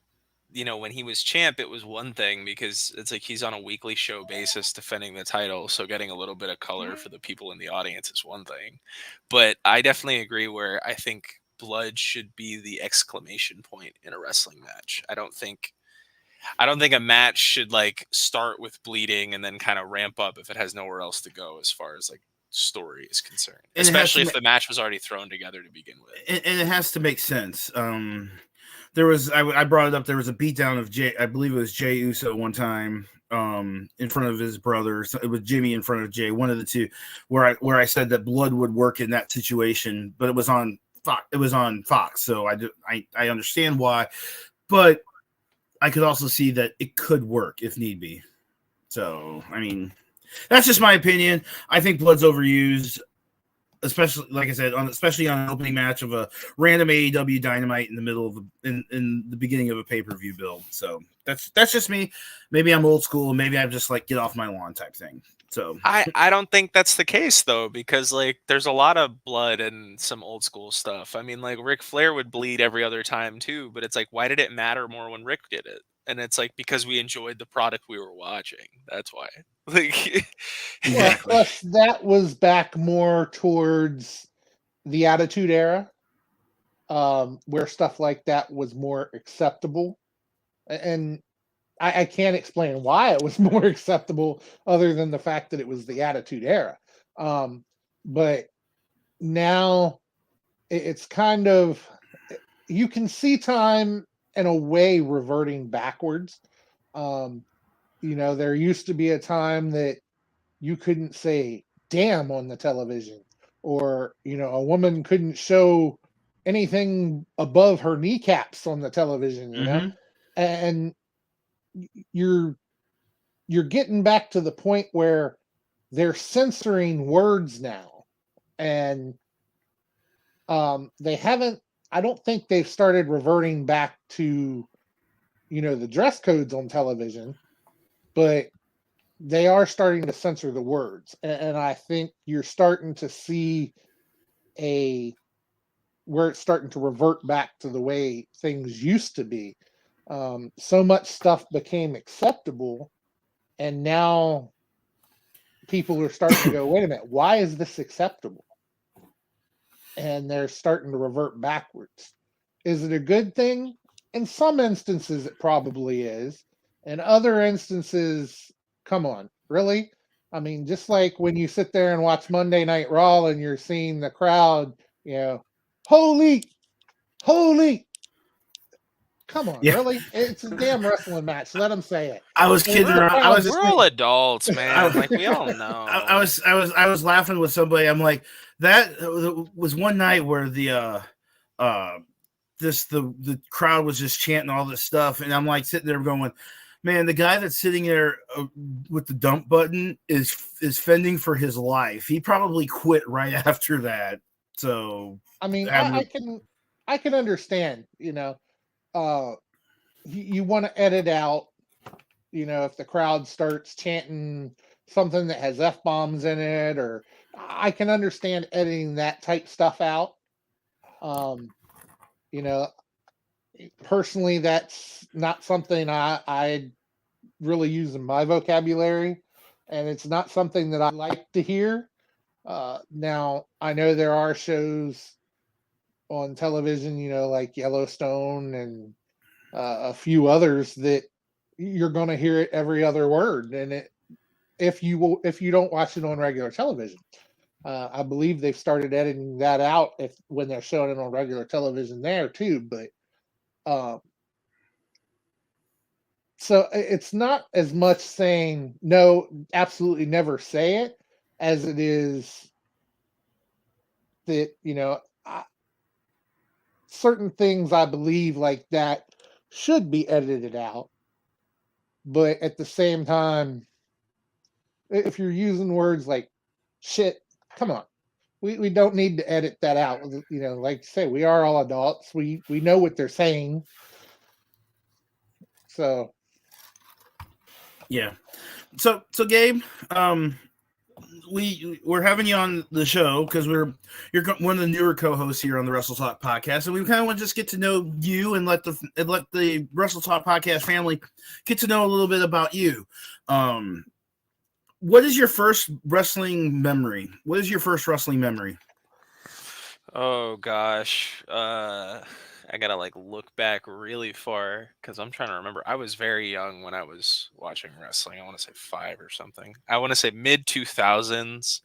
when he was champ, it was one thing because it's like he's on a weekly show basis defending the title. So getting a little bit of color for the people in the audience is one thing. But I definitely agree where I think blood should be the exclamation point in a wrestling match. I don't think a match should like start with bleeding and then kind of ramp up if it has nowhere else to go as far as like story is concerned, especially if the match was already thrown together to begin with. And it has to make sense. There was I brought it up. There was a beatdown of Jay. I believe it was Jay Uso one time in front of his brother. So it was Jimmy in front of Jay, one of the two, where I said that blood would work in that situation, but it was on Fox. It was on Fox, so I understand why, but I could also see that it could work if need be. So I mean, that's just my opinion. I think blood's overused. Especially, like I said, especially on an opening match of a random AEW Dynamite in the middle of in the beginning of a pay-per-view build. So that's just me. Maybe I'm old school. Maybe I'm just like get off my lawn type thing. So I don't think that's the case though, because like there's a lot of blood and some old school stuff. I mean, like Ric Flair would bleed every other time too, but it's like, why did it matter more when Rick did it? And it's like because we enjoyed the product we were watching. That's why. Like, well, plus that was back more towards the Attitude Era, where stuff like that was more acceptable, and I can't explain why it was more acceptable, other than the fact that it was the Attitude Era. But now it's kind of, you can see time in a way reverting backwards. There used to be a time that you couldn't say damn on the television, or, a woman couldn't show anything above her kneecaps on the television, Mm-hmm. and you're getting back to the point where they're censoring words now, and I don't think they've started reverting back to, the dress codes on television, but they are starting to censor the words. And I think you're starting to see where it's starting to revert back to the way things used to be. So much stuff became acceptable, and now people are starting to go, wait a minute, why is this acceptable? And they're starting to revert backwards. Is it a good thing? In some instances, it probably is. In other instances, come on, really? I mean, just like when you sit there and watch Monday Night Raw and you're seeing the crowd, holy, come on, really? It's a damn wrestling match. Let them say it. I was kidding around. We're all adults, man. Like we all know. I was laughing with somebody. I'm like, that was one night where the crowd was just chanting all this stuff, and I'm like sitting there going, man, the guy that's sitting there with the dump button is fending for his life. He probably quit right after that. So I mean, I can understand, you want to edit out, if the crowd starts chanting something that has F-bombs in it, or I can understand editing that type stuff out. Personally, that's not something I really use in my vocabulary, and it's not something that I like to hear. Now, I know there are shows on television, like Yellowstone and a few others that you're going to hear it every other word, and if you don't watch it on regular television. I believe they've started editing that out when they're showing it on regular television there too. But so it's not as much saying no, absolutely never say it, as it is that certain things I believe like that should be edited out. But at the same time, if you're using words like shit, come on. We don't need to edit that out. Like you say, we are all adults. We know what they're saying. So yeah. So Gabe, we're having you on the show because you're one of the newer co-hosts here on the Wrestle Talk Podcast, and we kind of want to just get to know you and let the Wrestle Talk Podcast family get to know a little bit about you. What is your first wrestling memory? Oh gosh, I gotta look back really far because I'm trying to remember. I was very young when I was watching wrestling. I want to say 5 or something. I want to say mid 2000s,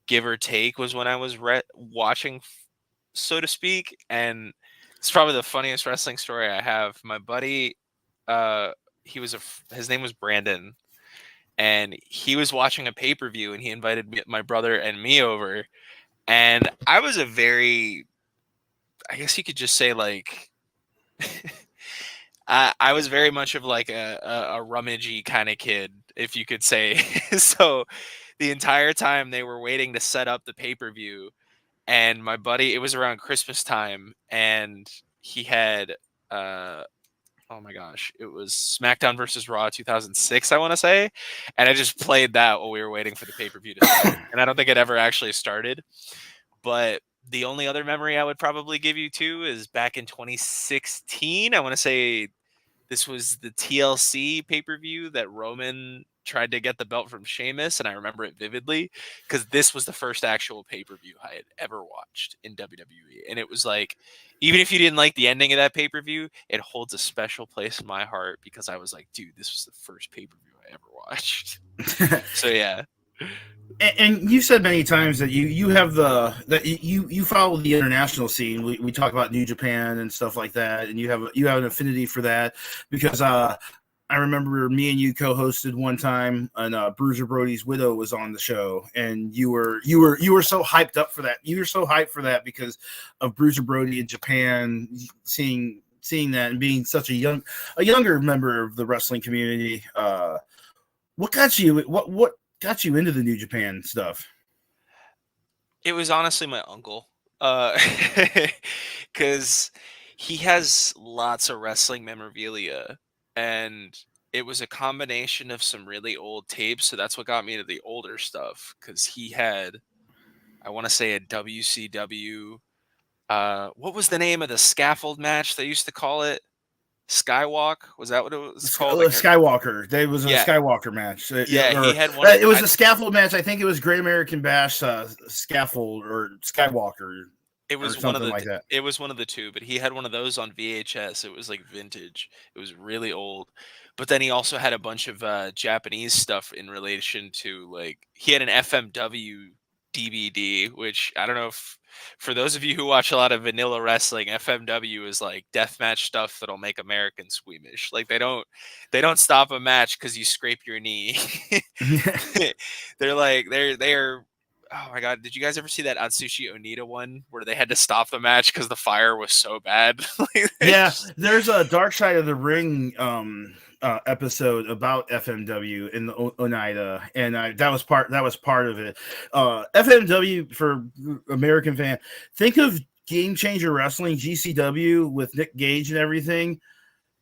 give or take, was when I was watching, so to speak. And it's probably the funniest wrestling story I have. My buddy, his name was Brandon, and he was watching a pay-per-view, and he invited my brother and me over. And I was I guess you could just say I was very much of a rummagey kind of kid, if you could say. So the entire time they were waiting to set up the pay-per-view, and my buddy, it was around Christmas time, and he had oh my gosh, it was SmackDown versus Raw 2006, I want to say. And I just played that while we were waiting for the pay-per-view to start. And I don't think it ever actually started. But the only other memory I would probably give you too is back in 2016. I want to say this was the TLC pay-per-view that Roman tried to get the belt from Sheamus, and I remember it vividly because this was the first actual pay-per-view I had ever watched in WWE. And it was even if you didn't like the ending of that pay-per-view, it holds a special place in my heart because I was like, dude, this was the first pay-per-view I ever watched. So yeah. And you said many times that you follow the international scene. We talk about New Japan and stuff like that, and you have an affinity for that because I remember me and you co-hosted one time, and Bruiser Brody's widow was on the show, and you were so hyped up for that. You were so hyped for that because of Bruiser Brody in Japan, seeing that and being such a younger member of the wrestling community. What got you into the New Japan stuff? It was honestly my uncle, because he has lots of wrestling memorabilia. And it was a combination of some really old tapes. So that's what got me into the older stuff. Because he had, I want to say, a WCW. What was the name of the scaffold match they used to call it? Skywalk? Was that what it was called? Skywalker. There was a Skywalker match. He had one. It was a scaffold match. I think it was Great American Bash scaffold or Skywalker. It was one of the It was one of the two, but he had one of those on VHS. It was vintage. It was really old. But then he also had a bunch of Japanese stuff in relation to he had an FMW DVD, which I don't know if for those of you who watch a lot of vanilla wrestling, FMW is deathmatch stuff that'll make Americans squeamish. They don't stop a match because you scrape your knee. They're oh my god, did you guys ever see that Atsushi Onita one where they had to stop the match because the fire was so bad? Yeah, there's a Dark Side of the Ring episode about FMW in the Oneida, and that was part of it. FMW, for American fan, think of Game Changer Wrestling, GCW, with Nick Gage and everything,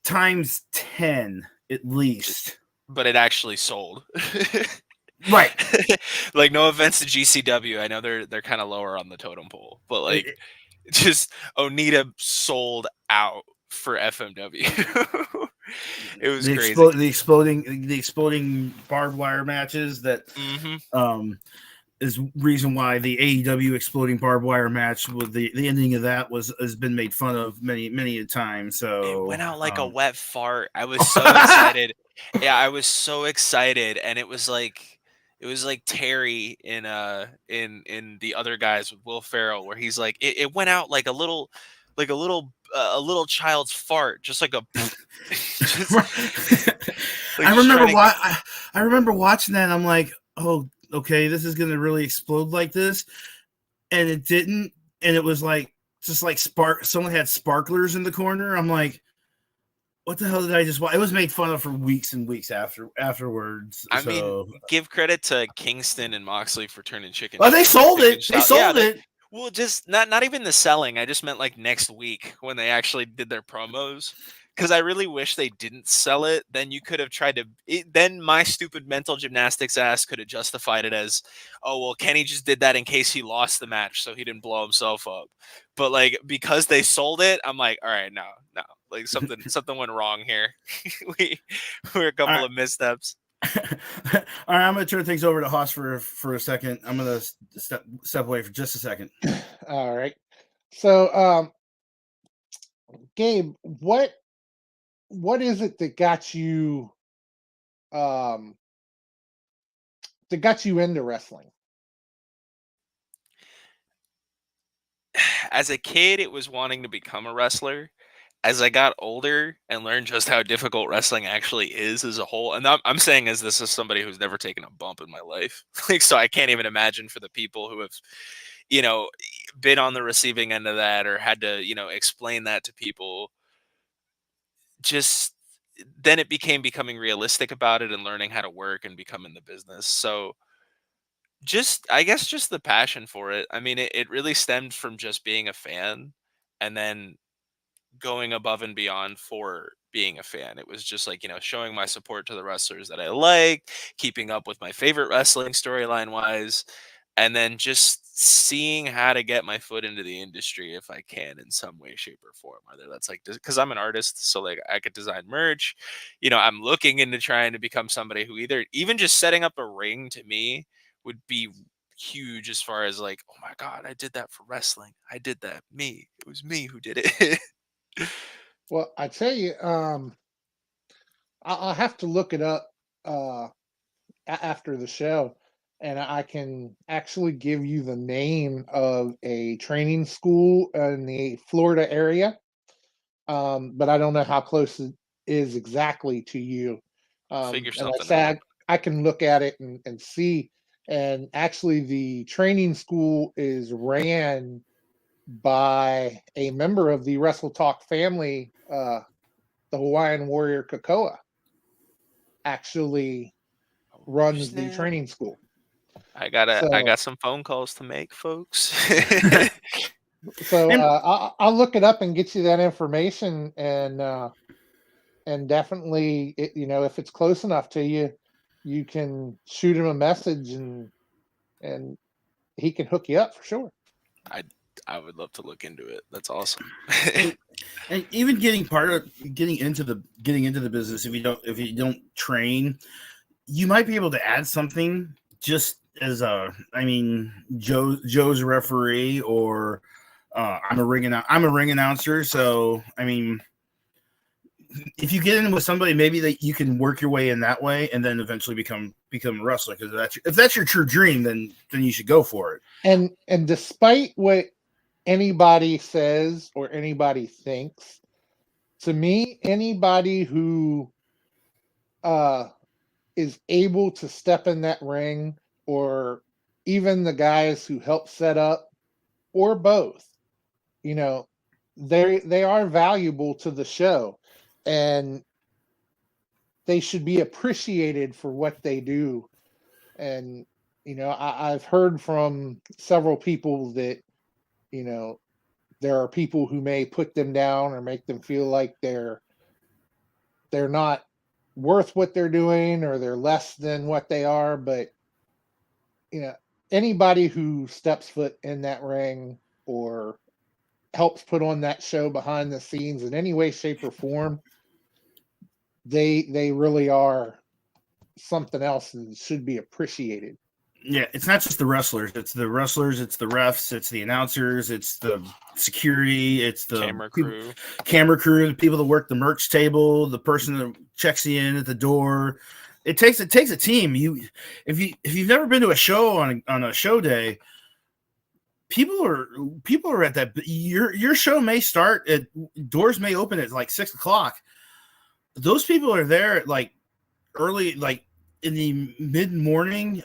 times 10 at least. But it actually sold. Right. No offense to GCW, I know they're kind of lower on the totem pole, but just Onita sold out for FMW. It was crazy. The exploding barbed wire matches that is reason why the AEW exploding barbed wire match with the ending of that has been made fun of many a time. So it went out like a wet fart. I was so excited. Yeah, I was so excited, and it was like Terry in the other guys with Will Ferrell, where he's it went out like a little child's fart, just like a. I remember watching that. And I'm like, oh, okay, this is gonna really explode like this, and it didn't. And it was someone had sparklers in the corner. I'm like, what the hell did I just watch? It was made fun of for weeks and weeks afterwards. I mean, give credit to Kingston and Moxley for turning chicken. Oh, they sold it. They sold it. Well, just not even the selling. I just meant like next week when they actually did their promos. Because I really wish they didn't sell it. Then you could have tried to. Then my stupid mental gymnastics ass could have justified it as, oh well, Kenny just did that in case he lost the match, so he didn't blow himself up. But like because they sold it, I'm like, all right, no, like something went wrong here. We're a couple of missteps. All right, I'm gonna turn things over to Haas for a second. I'm gonna step away for just a second. All right. So, Gabe, what is it that got you into wrestling? As a kid, it was wanting to become a wrestler. As I got older and learned just how difficult wrestling actually is as a whole, and I'm saying as this is somebody who's never taken a bump in my life, like so I can't even imagine for the people who have, been on the receiving end of that or had to, explain that to people. Just then it became becoming realistic about it and learning how to work and become in the business. So I guess just the passion for it. I mean, it really stemmed from just being a fan and then going above and beyond for being a fan. It was just like, showing my support to the wrestlers that I liked, keeping up with my favorite wrestling storyline wise, and then just seeing how to get my foot into the industry if I can in some way, shape, or form. Whether that's like, because I'm an artist, so like I could design merch. I'm looking into trying to become somebody who even just setting up a ring to me would be huge as far as like, oh my God, I did that for wrestling. I did that. It was me who did it. Well, I tell you, I'll have to look it up after the show, and I can actually give you the name of a training school in the Florida area, but I don't know how close it is exactly to you. Figure And like I something out. said, I can look at it and see. And actually, the training school is ran by a member of the Wrestle Talk family, the Hawaiian Warrior Kakoa actually runs the Snap. training school. I So, got some phone calls to make, folks. so And I'll look it up and get you that information, and definitely, if it's close enough to you, you can shoot him a message and he can hook you up for sure. I would love to look into it. That's awesome. and even getting into the business, if you don't train, you might be able to add something just as Joe's a referee, or I'm a ring announcer. So I mean, if you get in with somebody, maybe that you can work your way in that way, and then eventually become a wrestler. Because if that's your true dream, then you should go for it. And despite what anybody says or anybody thinks, to me, anybody who is able to step in that ring, or even the guys who help set up, or both, they are valuable to the show, and they should be appreciated for what they do. And I've heard from several people that there are people who may put them down or make them feel like they're not worth what they're doing, or they're less than what they are. But anybody who steps foot in that ring or helps put on that show behind the scenes in any way, shape, or form, they really are something else and should be appreciated. Yeah, it's not just the wrestlers. It's the refs, it's the announcers, it's the security, it's the camera crew, the people that work the merch table, the person that checks you in at the door. It takes a team. If you've never been to a show on a show day, people are at that. Your show may start at, doors may open at like 6:00. Those people are there at like early, like in the mid morning,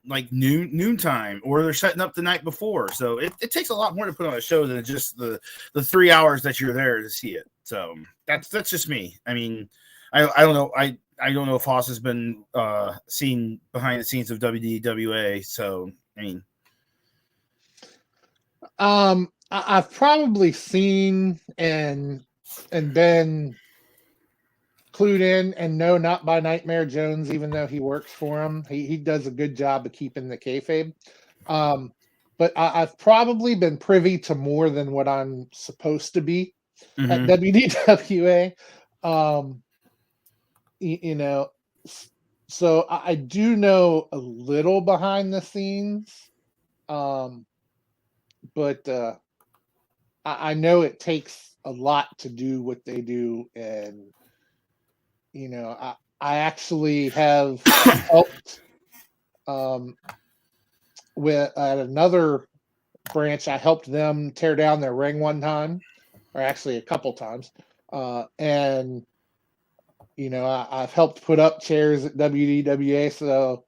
like noontime, or they're setting up the night before. So it takes a lot more to put on a show than just the 3 hours that you're there to see it. So that's just me. I mean, I don't know. I don't know if Haas has been seen behind the scenes of WDWA. So I mean, I've probably seen and been clued in, and no, not by Nightmare Jones, even though he works for him. He does a good job of keeping the kayfabe. But I've probably been privy to more than what I'm supposed to be at WDWA. You know, so I do know a little behind the scenes, but I know it takes a lot to do what they do, and I actually have helped with at another branch. I helped them tear down their ring one time, or actually a couple times, and I've helped put up chairs at WDWA, so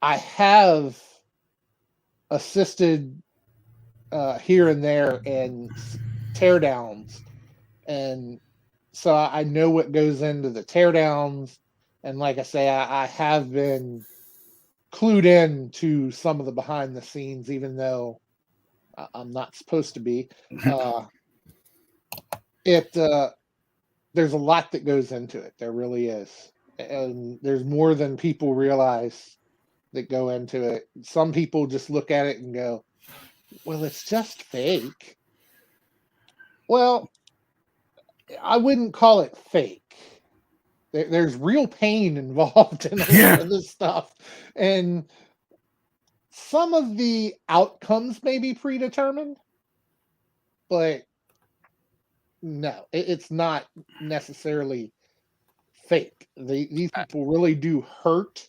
I have assisted here and there in teardowns, and so I know what goes into the teardowns. And like I say, I have been clued in to some of the behind the scenes, even though I'm not supposed to be. There's a lot that goes into it. There really is, and there's more than people realize that go into it. Some people just look at it and go, well, it's just fake. Well, I wouldn't call it fake. There's real pain involved in a lot of this stuff. And some of the outcomes may be predetermined, but no, it's not necessarily fake. These people really do hurt.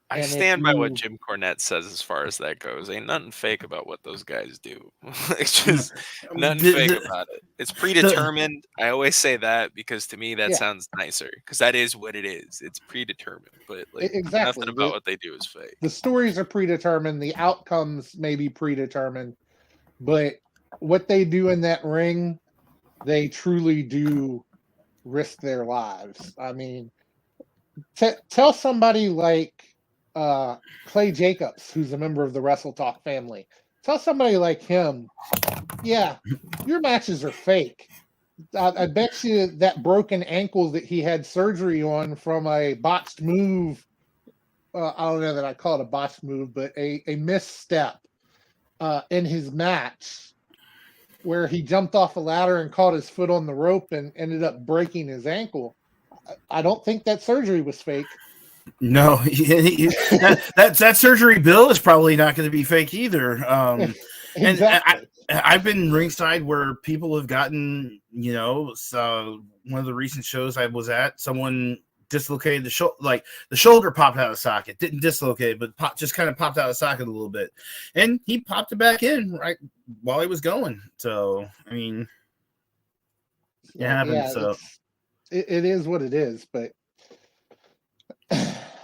I stand by what Jim Cornette says as far as that goes. Ain't nothing fake about what those guys do. It's just nothing fake about it. It's predetermined. I always say that because to me that sounds nicer, because that is what it is. It's predetermined, but nothing about what they do is fake. The stories are predetermined. The outcomes may be predetermined, but what they do in that ring, they truly do risk their lives. I mean, tell somebody like Clay Jacobs, who's a member of the Wrestle Talk family. Tell somebody like him, yeah, your matches are fake. I bet you that broken ankle that he had surgery on from a botched move, I don't know that I call it a botched move, but a misstep in his match where he jumped off a ladder and caught his foot on the rope and ended up breaking his ankle. I don't think that surgery was fake. No, that surgery bill is probably not going to be fake either. Exactly. And I've been ringside where people have gotten, so one of the recent shows I was at, someone dislocated the shoulder, like the shoulder popped out of the socket, didn't dislocate, but just kind of popped out of the socket a little bit, and he popped it back in right while he was going. So, I mean, it happens. So it is what it is, but.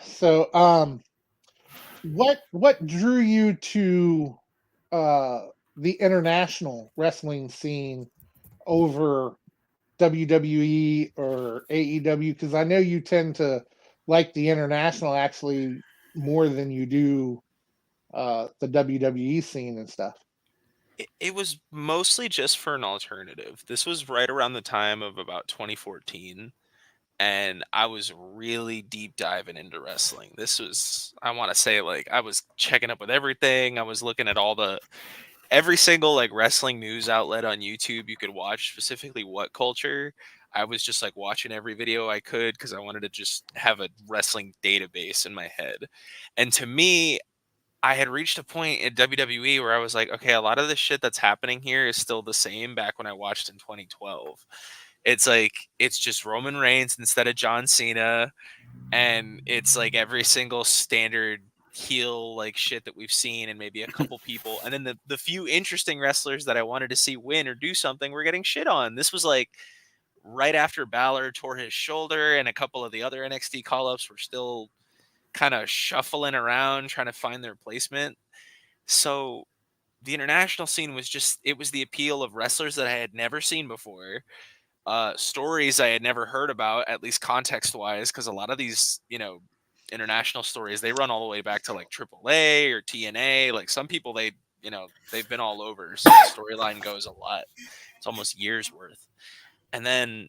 So, what drew you to the international wrestling scene over WWE or AEW? Because I know you tend to like the international actually more than you do the WWE scene and stuff. It was mostly just for an alternative. This was right around the time of about 2014. And I was really deep diving into wrestling. This was, I want to say, I was checking up with everything. I was looking at every single wrestling news outlet on YouTube you could watch, specifically What Culture. I was just watching every video I could because I wanted to just have a wrestling database in my head. And to me, I had reached a point at WWE where I was like, okay, a lot of the shit that's happening here is still the same back when I watched in 2012. It's just Roman Reigns instead of John Cena, and it's every single standard heel shit that we've seen, and maybe a couple people, and then the few interesting wrestlers that I wanted to see win or do something were getting shit on. This was right after Balor tore his shoulder, and a couple of the other NXT call-ups were still kind of shuffling around trying to find their placement. So the international scene was it was the appeal of wrestlers that I had never seen before. Stories I had never heard about, at least context-wise, because a lot of these, international stories, they run all the way back to AAA or TNA. Some people, they they've been all over. So the storyline goes a lot. It's almost years worth. And then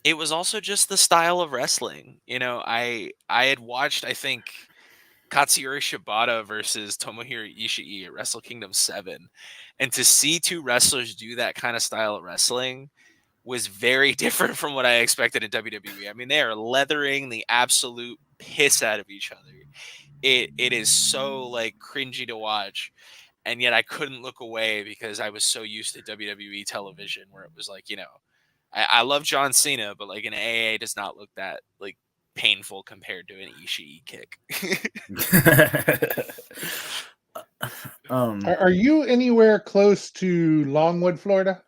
it was also just the style of wrestling. I had watched, I think, Katsuyori Shibata versus Tomohiro Ishii at Wrestle Kingdom 7. And to see two wrestlers do that kind of style of wrestling was very different from what I expected in WWE. I mean, they are leathering the absolute piss out of each other. It is so like cringy to watch. And yet I couldn't look away because I was so used to WWE television where it was like, I love John Cena, but like an AA does not look that like painful compared to an Ishii kick. Are you anywhere close to Longwood, Florida?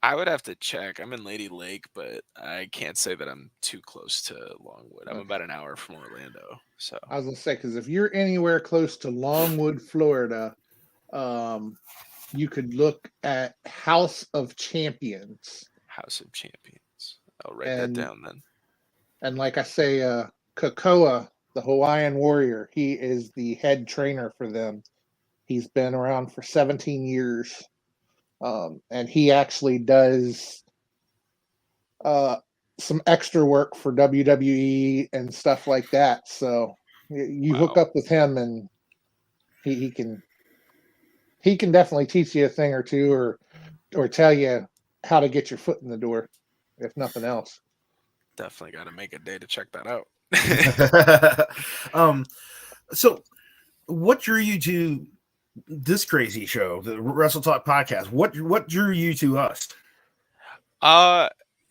I would have to check. I'm in Lady Lake, but I can't say that I'm too close to Longwood. I'm about an hour from Orlando. So I was gonna say, because if you're anywhere close to Longwood, Florida, you could look at House of Champions. House of Champions. I'll write that down then. And like I say, Kakoa, the Hawaiian Warrior, he is the head trainer for them. He's been around for 17 years. And he actually does some extra work for WWE and stuff like that. So you hook up with him, and he can definitely teach you a thing or two, or tell you how to get your foot in the door, if nothing else. Definitely got to make a day to check that out. So what drew you to this crazy show, the Wrestle Talk Podcast? What drew you to us?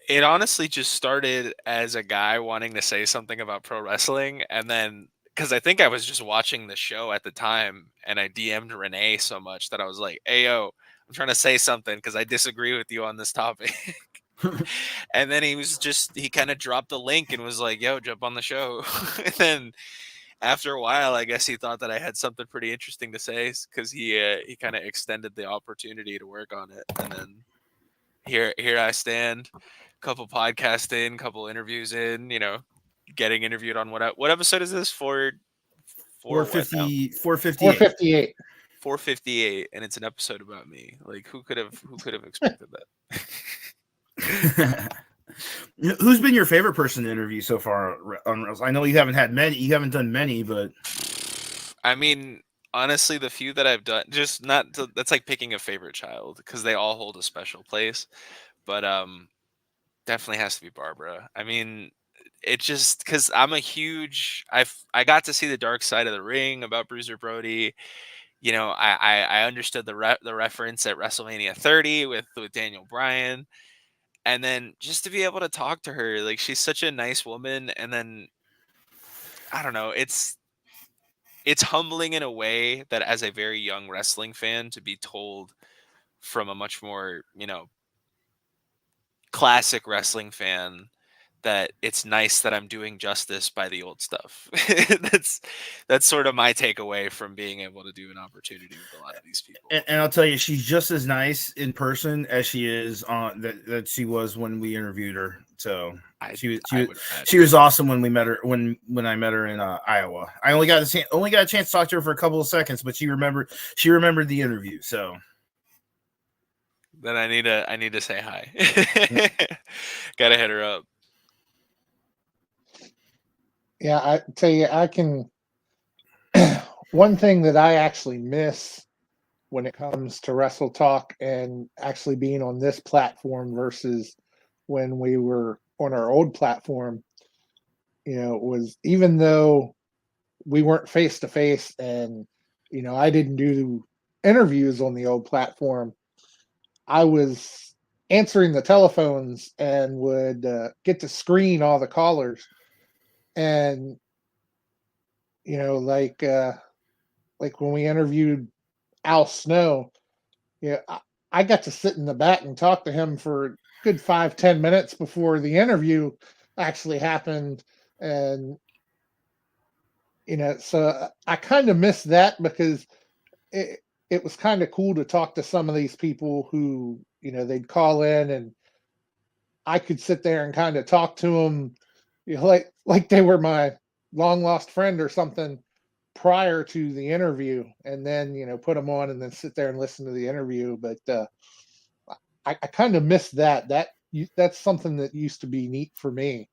It honestly just started as a guy wanting to say something about pro wrestling, and then because I think I was just watching the show at the time, and I DM'd Renee so much that I was like, "Hey yo, I'm trying to say something because I disagree with you on this topic." And then he kind of dropped the link and was like, "Yo, jump on the show." And then after a while, I guess he thought that I had something pretty interesting to say because he kind of extended the opportunity to work on it. And then here I stand, couple podcasts in, couple interviews in, getting interviewed on what episode is this? 458. 458, and it's an episode about me. Like who could have expected that? Who's been your favorite person to interview so far on Wrestle? I know you haven't done many, but I mean, honestly, the few that I've done, that's like picking a favorite child because they all hold a special place. But definitely has to be Barbara. I mean, it just because I'm a huge. I got to see the dark side of the ring about Bruiser Brody. I understood the reference at WrestleMania 30 with Daniel Bryan. And then just to be able to talk to her, like she's such a nice woman. And then I don't know, it's humbling in a way that as a very young wrestling fan to be told from a much more, classic wrestling fan that it's nice that I'm doing justice by the old stuff. That's sort of my takeaway from being able to do an opportunity with a lot of these people. And I'll tell you, she's just as nice in person as she is on that she was when we interviewed her. So she was awesome when we met her when I met her in Iowa. I only got a chance to talk to her for a couple of seconds, but she remembered the interview. So then I need to say hi. Gotta hit her up. Yeah, I tell you, I can. One thing that I actually miss when it comes to Wrestle Talk and actually being on this platform versus when we were on our old platform, was even though we weren't face to face and, I didn't do interviews on the old platform, I was answering the telephones and would get to screen all the callers. And, like when we interviewed Al Snow, I got to sit in the back and talk to him for a good 5-10 minutes before the interview actually happened. And, so I kind of missed that because it was kind of cool to talk to some of these people who, they'd call in and I could sit there and kind of talk to them, like they were my long lost friend or something. prior to the interview, and then put them on and then sit there and listen to the interview. But I kind of missed that. That's something that used to be neat for me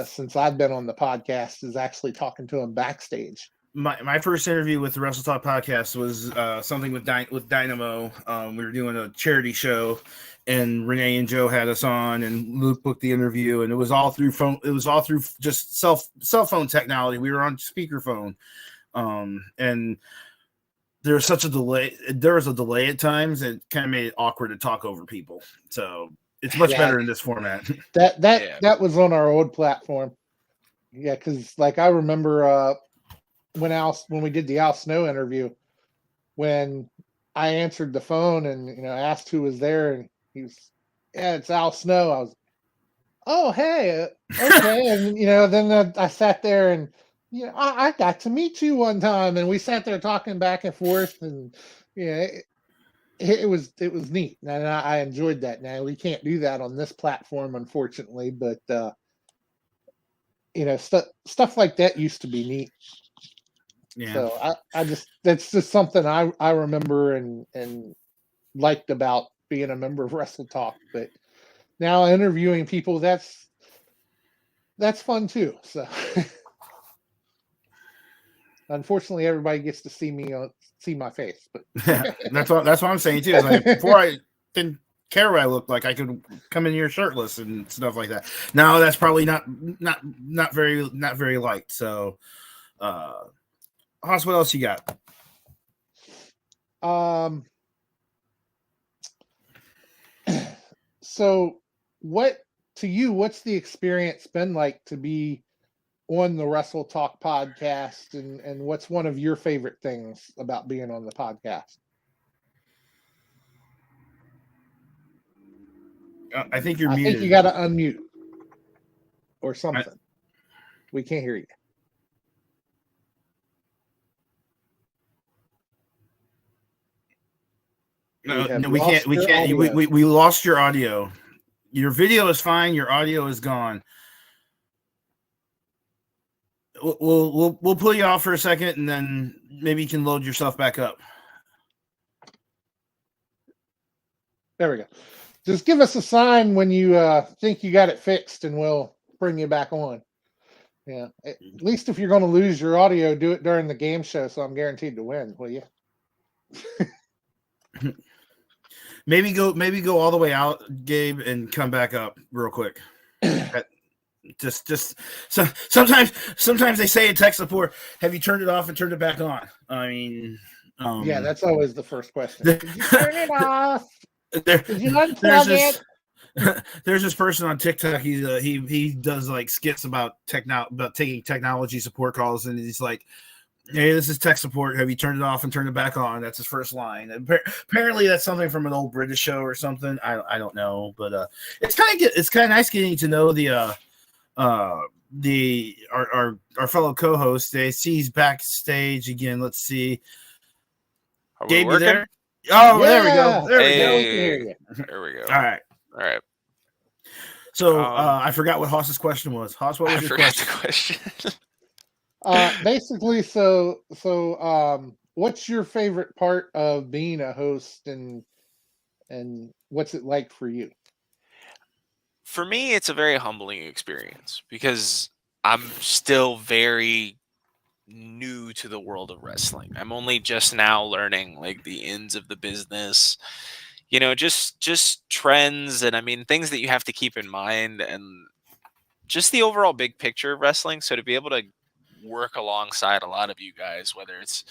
since I've been on the podcast, is actually talking to them backstage. My first interview with the Wrestle Talk Podcast was something with Dynamo. We were doing a charity show, and Renee and Joe had us on, and Luke booked the interview, and it was all through phone. It was all through just cell phone technology. We were on speakerphone, and there was such a delay. There was a delay at times. It kind of made it awkward to talk over people. So it's much better in this format. That was on our old platform. Yeah, because like I remember when we did the Al Snow interview, when I answered the phone and asked who was there, and he was, yeah, it's Al Snow. I was, oh hey, okay, and then I sat there and I got to meet you one time, and we sat there talking back and forth, and it was neat, and I enjoyed that. Now we can't do that on this platform, unfortunately, but stuff like that used to be neat. Yeah. So that's just something I remember and liked about being a member of Wrestle Talk. But now interviewing people, that's fun too. So unfortunately, everybody gets to see my face. But that's what I'm saying too. Like, before I didn't care what I looked like, I could come in here shirtless and stuff like that. Now that's probably not very liked. So. Hoss, what else you got? So what's the experience been like to be on the Wrestle Talk podcast, and what's one of your favorite things about being on the podcast? I think you're muted. I think you got to unmute or something. We can't hear you. No, we can't. We lost your audio. Your video is fine. Your audio is gone. We'll pull you off for a second, and then maybe you can load yourself back up. There we go. Just give us a sign when you think you got it fixed, and we'll bring you back on. Yeah. At least if you're going to lose your audio, do it during the game show, so I'm guaranteed to win. Will you? Maybe go all the way out, Gabe, and come back up real quick. So sometimes they say in tech support, have you turned it off and turned it back on? I mean, yeah, that's always the first question. Did you turn it off? Did you unplug it? There's this person on TikTok. He does like skits about taking technology support calls, and he's like, hey, this is tech support. Have you turned it off and turned it back on? That's his first line. Apparently, that's something from an old British show or something. I don't know, but it's kind of nice getting to know our fellow co-host. They see he's backstage again. Let's see. Are we working? There? Oh, yeah. There we go. There we go. All right. So I forgot what Hoss's question was. Hoss, what was your question? The question. Basically, so what's your favorite part of being a host, and what's it like for you? For me, it's a very humbling experience because I'm still very new to the world of wrestling. I'm only just now learning like the ins of the business, just trends, and I mean things that you have to keep in mind, and just the overall big picture of wrestling. So to be able to work alongside a lot of you guys, whether it's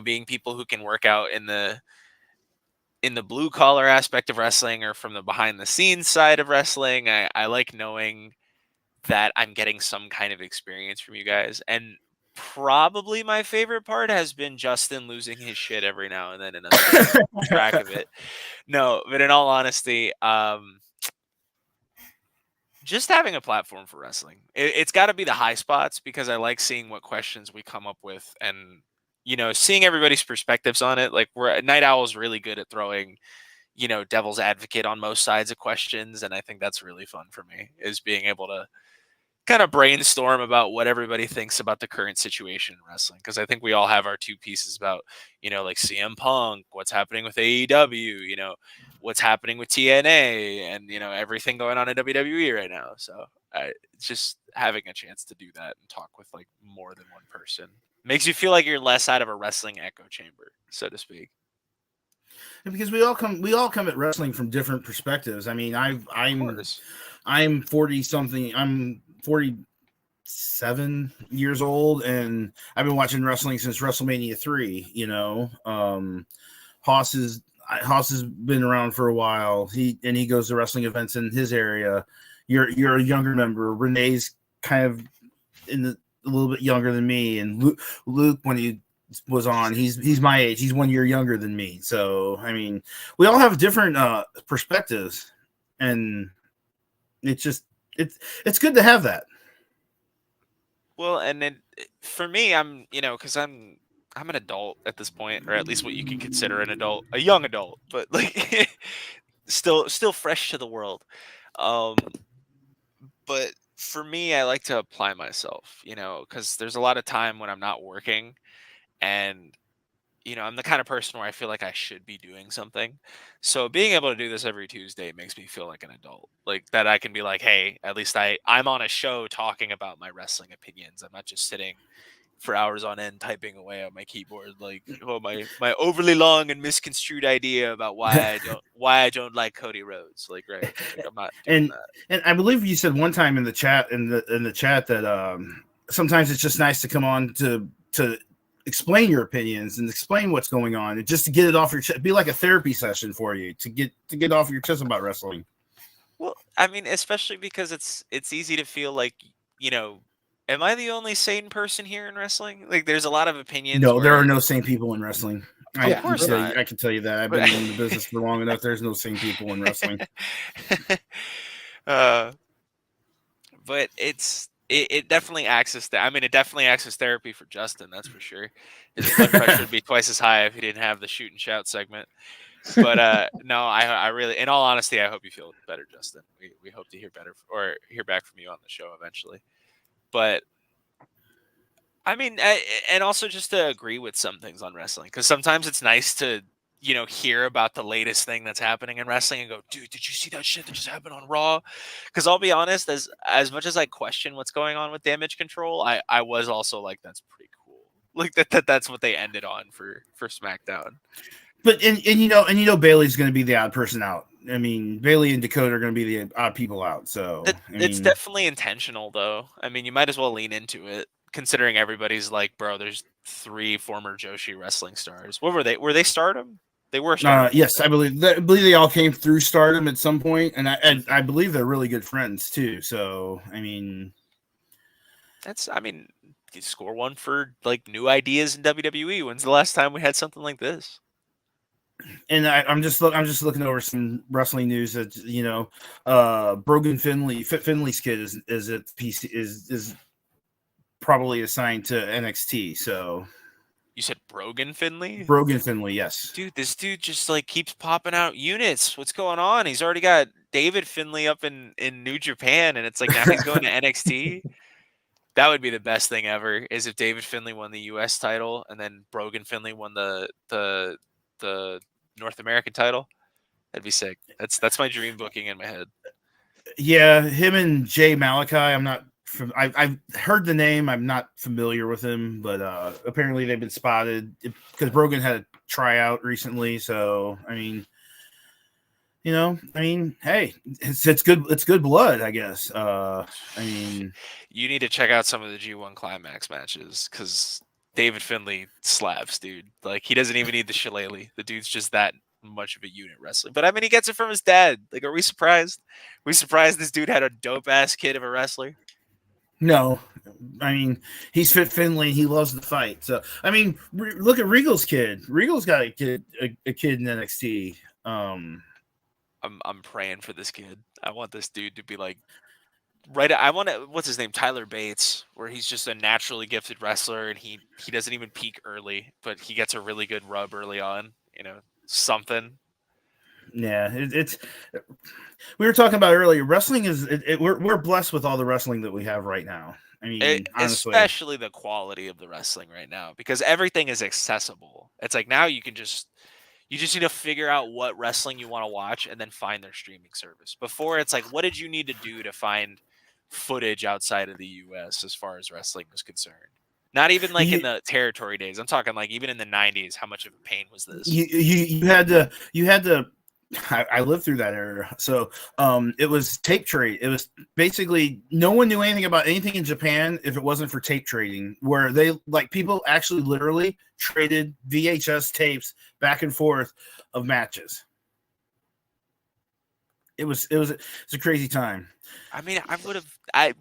being people who can work out in the blue collar aspect of wrestling or from the behind the scenes side of wrestling, I like knowing that I'm getting some kind of experience from you guys. And probably my favorite part has been Justin losing his shit every now and then and us track of it. No, but in all honesty, just having a platform for wrestling. It's got to be the high spots, because I like seeing what questions we come up with, and seeing everybody's perspectives on it. Like Night Owl's really good at throwing, devil's advocate on most sides of questions, and I think that's really fun for me, is being able to kind of brainstorm about what everybody thinks about the current situation in wrestling, because I think we all have our two pieces about, like CM Punk, what's happening with AEW, what's happening with TNA, and everything going on in WWE right now. So just having a chance to do that and talk with like more than one person makes you feel like you're less out of a wrestling echo chamber, so to speak. Because we all come at wrestling from different perspectives. I mean, I'm 40 something. I'm 47 years old, and I've been watching wrestling since WrestleMania 3. Haas has been around for a while. He goes to wrestling events in his area. You're a younger member. Renee's kind of a little bit younger than me, and Luke when he was on, he's my age. He's 1 year younger than me. So I mean, we all have different perspectives, and it's good to have that. Well, and then for me, I'm because I'm an adult at this point, or at least what you can consider an adult, a young adult, but like still fresh to the world. But for me, I like to apply myself, because there's a lot of time when I'm not working, and I'm the kind of person where I feel like I should be doing something. So being able to do this every Tuesday makes me feel like an adult, like that I can be like, hey, at least I'm on a show talking about my wrestling opinions. I'm not just sitting for hours on end typing away on my keyboard like, oh, my overly long and misconstrued idea about why I don't like Cody Rhodes. Like, right, like, I'm not doing that. And I believe you said one time in the chat that sometimes it's just nice to come on to explain your opinions and explain what's going on, and just to get it off your chest, be like a therapy session for you to get off your chest about wrestling. Well, I mean, especially because it's easy to feel like, am I the only sane person here in wrestling? Like, there's a lot of opinions. No, there are no sane people in wrestling. Of course not. I can tell you that. I've been in the business for long enough. There's no sane people in wrestling. But it definitely acts as it definitely acts as therapy for Justin. That's for sure. His blood pressure would be twice as high if he didn't have the shoot and shout segment. But no, I really, in all honesty, I hope you feel better, Justin. We hope to hear back from you on the show eventually. But I mean, and also just to agree with some things on wrestling, because sometimes it's nice to hear about the latest thing that's happening in wrestling and go, dude, did you see that shit that just happened on Raw? Because I'll be honest, as much as I question what's going on with Damage Control, I was also like, that's pretty cool. Like that's what they ended on for SmackDown. But and Bailey's going to be the odd person out. I mean, Bailey and Dakota are going to be the odd people out. So it's definitely intentional, though. I mean, you might as well lean into it, considering everybody's like, bro, there's 3 former Joshi wrestling stars. What were they? Were they Stardom? They were Stardom. Yes, I believe they all came through Stardom at some point, and I believe they're really good friends too. So I mean, you score one for like new ideas in WWE. When's the last time we had something like this? And I'm just looking over some wrestling news that Brogan Finley's kid is at PC is probably assigned to NXT. So you said Brogan Finley? Brogan Finley, yes. Dude, this dude just like keeps popping out units. What's going on? He's already got David Finley up in New Japan, and it's like now he's going to NXT. That would be the best thing ever, is if David Finley won the US title and then Brogan Finley won the North American title. That'd be sick. That's my dream booking in my head. Yeah, him and Jay Malachi. I've heard the name. I'm not familiar with him, but apparently they've been spotted because Brogan had a tryout recently. So I mean, hey, it's good. It's good blood, I guess. You need to check out some of the G1 Climax matches because David Finley slaps, dude. Like, he doesn't even need the shillelagh. The dude's just that much of a unit wrestler. But I mean, he gets it from his dad. Like, are we surprised? We surprised this dude had a dope ass kid of a wrestler? No, I mean, he's Fit Finley. He loves to fight. So I mean, look at Regal's kid. Regal's got a kid in NXT. I'm praying for this kid. I want this dude to be like right. I want to. What's his name? Tyler Bates, where he's just a naturally gifted wrestler, and he doesn't even peak early, but he gets a really good rub early on. Something. Yeah, it's. We were talking about earlier. Wrestling is. We're blessed with all the wrestling that we have right now. I mean, honestly, Especially the quality of the wrestling right now, because everything is accessible. It's like now you just need to figure out what wrestling you want to watch and then find their streaming service. Before, it's like, what did you need to do to find footage outside of the US as far as wrestling was concerned? Not even like in the territory days. I'm talking like even in the 90s, how much of a pain was this? You had to I lived through that era. So it was tape trade. It was basically no one knew anything about anything in Japan if it wasn't for tape trading, where they like people actually literally traded VHS tapes back and forth of matches. It was a crazy time. I mean,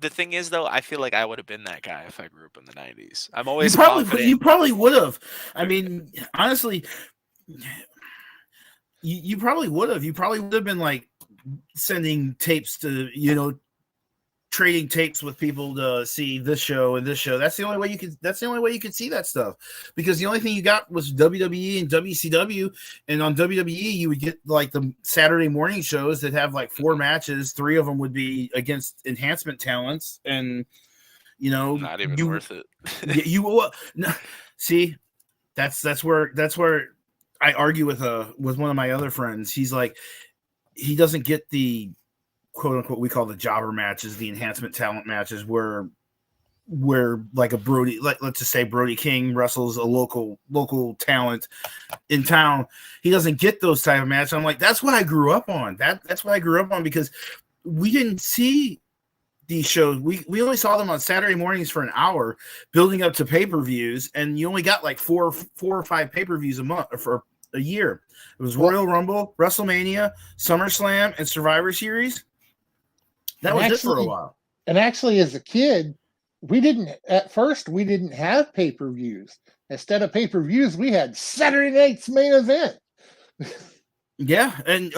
the thing is though, I feel like I would have been that guy if I grew up in the 90s. I'm always you probably would have. I mean, honestly, you probably would have. You probably would have been like sending tapes to, trading tapes with people to see this show and this show. That's the only way you could see that stuff, because the only thing you got was WWE and WCW, and on WWE you would get like the Saturday morning shows that have like 4 matches. 3 of them would be against enhancement talents, and not even worth it. See, that's where I argue with one of my other friends. He's like, he doesn't get the quote unquote we call the jobber matches, the enhancement talent matches, where like a Brody, let's just say Brody King wrestles a local talent in town. He doesn't get those type of matches. I'm like, that's what I grew up on. That's what I grew up on, because we didn't see these shows. We only saw them on Saturday mornings for an hour, building up to pay-per-views, and you only got like four or 5 pay-per-views a month for a year. It was Royal Rumble, WrestleMania, SummerSlam, and Survivor Series. That was it for a while. And actually, as a kid, we didn't have pay-per-views. Instead of pay-per-views, we had Saturday night's main event. Yeah, and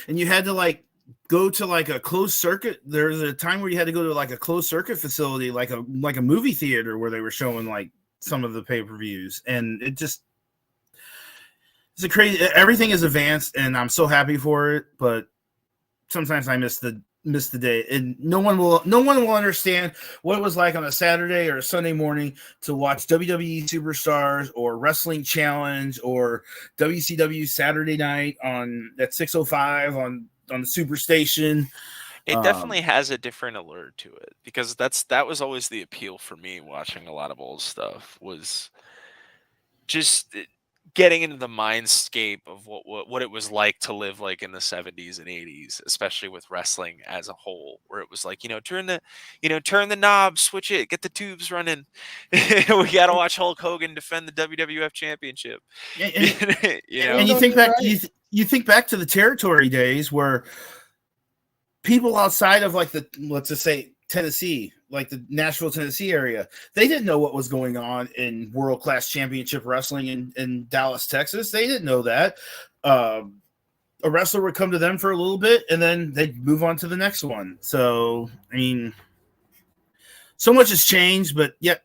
you had to like go to like a closed circuit. There was a time where you had to go to like a closed circuit facility, like a movie theater, where they were showing like some of the pay-per-views, and it's a crazy. Everything is advanced, and I'm so happy for it. But sometimes I miss the day, and no one will understand what it was like on a Saturday or a Sunday morning to watch WWE Superstars or Wrestling Challenge or WCW Saturday Night at 6:05 on the Superstation. It definitely has a different allure to it, because that was always the appeal for me watching a lot of old stuff, was just getting into the mindscape of what it was like to live like in the 70s and 80s, especially with wrestling as a whole, where it was like, turn the knob, switch it, get the tubes running. We got to watch Hulk Hogan defend the WWF championship. And you think back, you think back to the territory days where people outside of like let's just say Tennessee, like the Nashville, Tennessee area, they didn't know what was going on in world-class championship wrestling in Dallas, Texas. They didn't know that. A wrestler would come to them for a little bit, and then they'd move on to the next one. So, I mean, so much has changed, but yet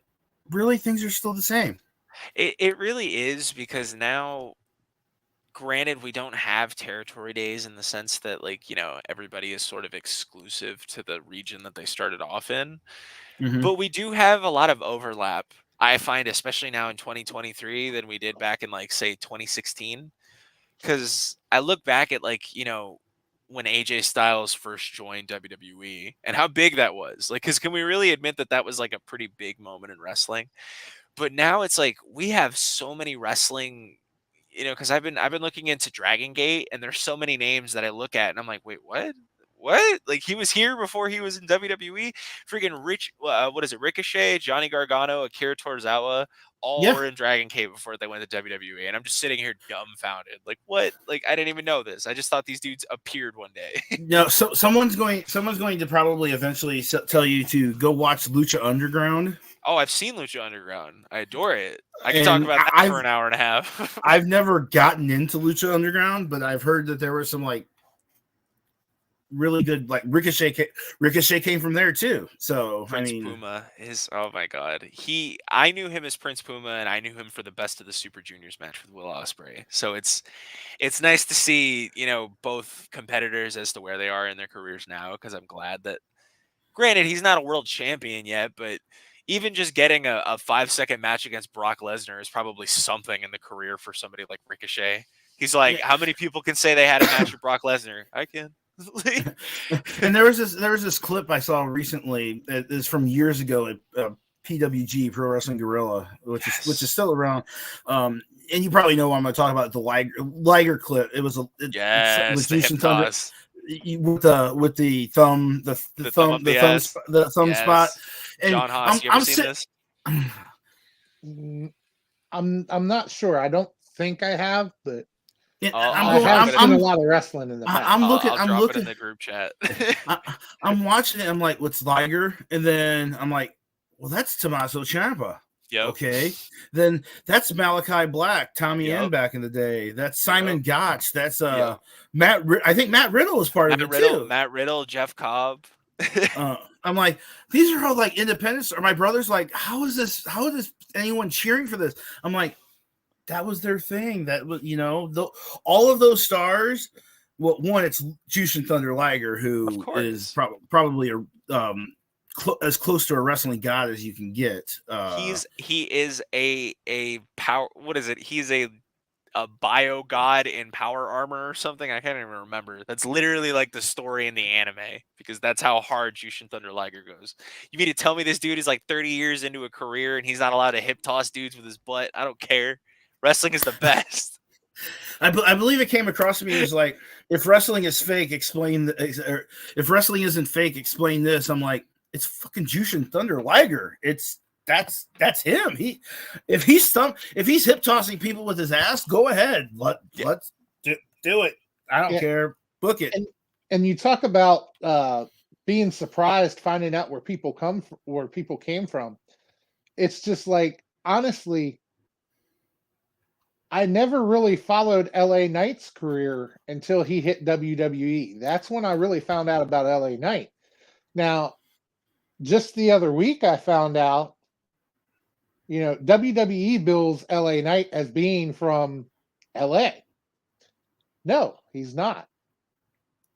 really things are still the same. It really is, because now, granted, we don't have territory days in the sense that, like, everybody is sort of exclusive to the region that they started off in. Mm-hmm. But we do have a lot of overlap, I find, especially now in 2023, than we did back in, like, say, 2016. Because I look back at, like, when AJ Styles first joined WWE and how big that was. Like, because can we really admit that was, like, a pretty big moment in wrestling? But now it's like we have so many wrestling, because I've been looking into Dragon Gate, and there's so many names that I look at and I'm like, wait, what? Like, he was here before he was in WWE? Freaking Ricochet, Johnny Gargano, Akira Tozawa, all were in Dragon Gate before they went to WWE, and I'm just sitting here dumbfounded. Like, what? Like, I didn't even know this. I just thought these dudes appeared one day. No, so someone's going to probably eventually tell you to go watch Lucha Underground. Oh, I've seen Lucha Underground. I adore it. I can talk about that for an hour and a half. I've never gotten into Lucha Underground, but I've heard that there were some like really good. Like Ricochet came from there too. So Prince Puma is, oh my god, I knew him as Prince Puma, and I knew him for the Best of the Super Juniors match with Will Ospreay. So it's nice to see, both competitors as to where they are in their careers now, because I'm glad that, granted, he's not a world champion yet, but even just getting a 5-second match against Brock Lesnar is probably something in the career for somebody like Ricochet. He's like, how many people can say they had a match with Brock Lesnar? I can. And there was this clip I saw recently that is from years ago at PWG, Pro Wrestling Guerrilla, which is still around. And you probably know what I'm going to talk about, the Liger clip. It was with Jushin Thunder with the thumb, the thumb spot. And John Haas, you ever seen this? I'm not sure. I don't think I have, but I've seen a lot of wrestling in the past. I'm looking it in the group chat. I'm watching it. I'm like, what's Liger? And then I'm like, well, that's Tommaso Ciampa. Yep. Okay. Then that's Malachi Black, Tommy End back in the day. That's Simon Gotch. That's Matt. I think Matt Riddle was part of it too. Matt Riddle, Jeff Cobb. I'm like, these are all like independents. Or my brother's like, how is anyone cheering for this? I'm like, that was their thing. That was, all of those stars. Well, one, it's Jushin Thunder Liger, who is probably as close to a wrestling god as you can get. He is a power. What is it? He's a bio god in power armor or something. I can't even remember. That's literally like the story in the anime, because that's how hard Jushin Thunder Liger goes. You mean to tell me this dude is like 30 years into a career and he's not allowed to hip toss dudes with his butt? I don't care. Wrestling is the best. I believe it came across to me as like, if wrestling is fake, explain. Or if wrestling isn't fake, explain this. I'm like, it's fucking Jushin Thunder Liger. That's him. If he's hip tossing people with his ass, go ahead. Let's do it. I don't care. Book it. And you talk about being surprised, finding out where people came from. It's just like, honestly, I never really followed LA Knight's career until he hit WWE. That's when I really found out about LA Knight. Now, just the other week, I found out, WWE bills LA Knight as being from LA. No, he's not.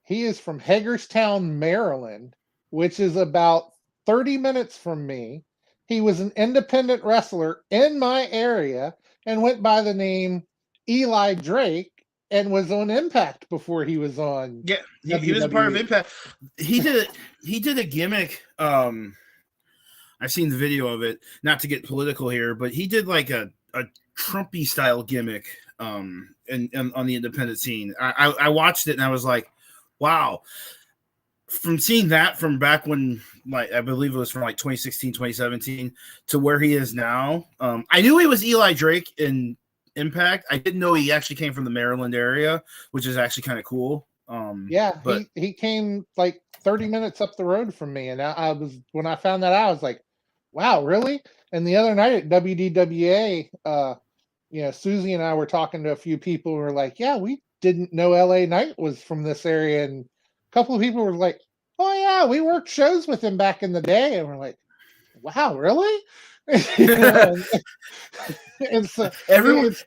He is from Hagerstown, Maryland, which is about 30 minutes from me. He was an independent wrestler in my area and went by the name Eli Drake and was on Impact before he was on. Yeah, he was a part of Impact. He did a gimmick. I've seen the video of it, not to get political here, but he did like a Trumpy style gimmick and on the independent scene. I watched it and I was like, wow. From seeing that from back when, like, I believe it was from like 2016, 2017 to where he is now. I knew he was Eli Drake in Impact. I didn't know he actually came from the Maryland area, which is actually kind of cool. But he came like 30 minutes up the road from me. And when I found that out, I was like, wow, really? And the other night at WDWA, Susie and I were talking to a few people who were like, yeah, we didn't know LA Knight was from this area. And a couple of people were like, oh yeah, we worked shows with him back in the day. And we're like, wow, really? And so everyone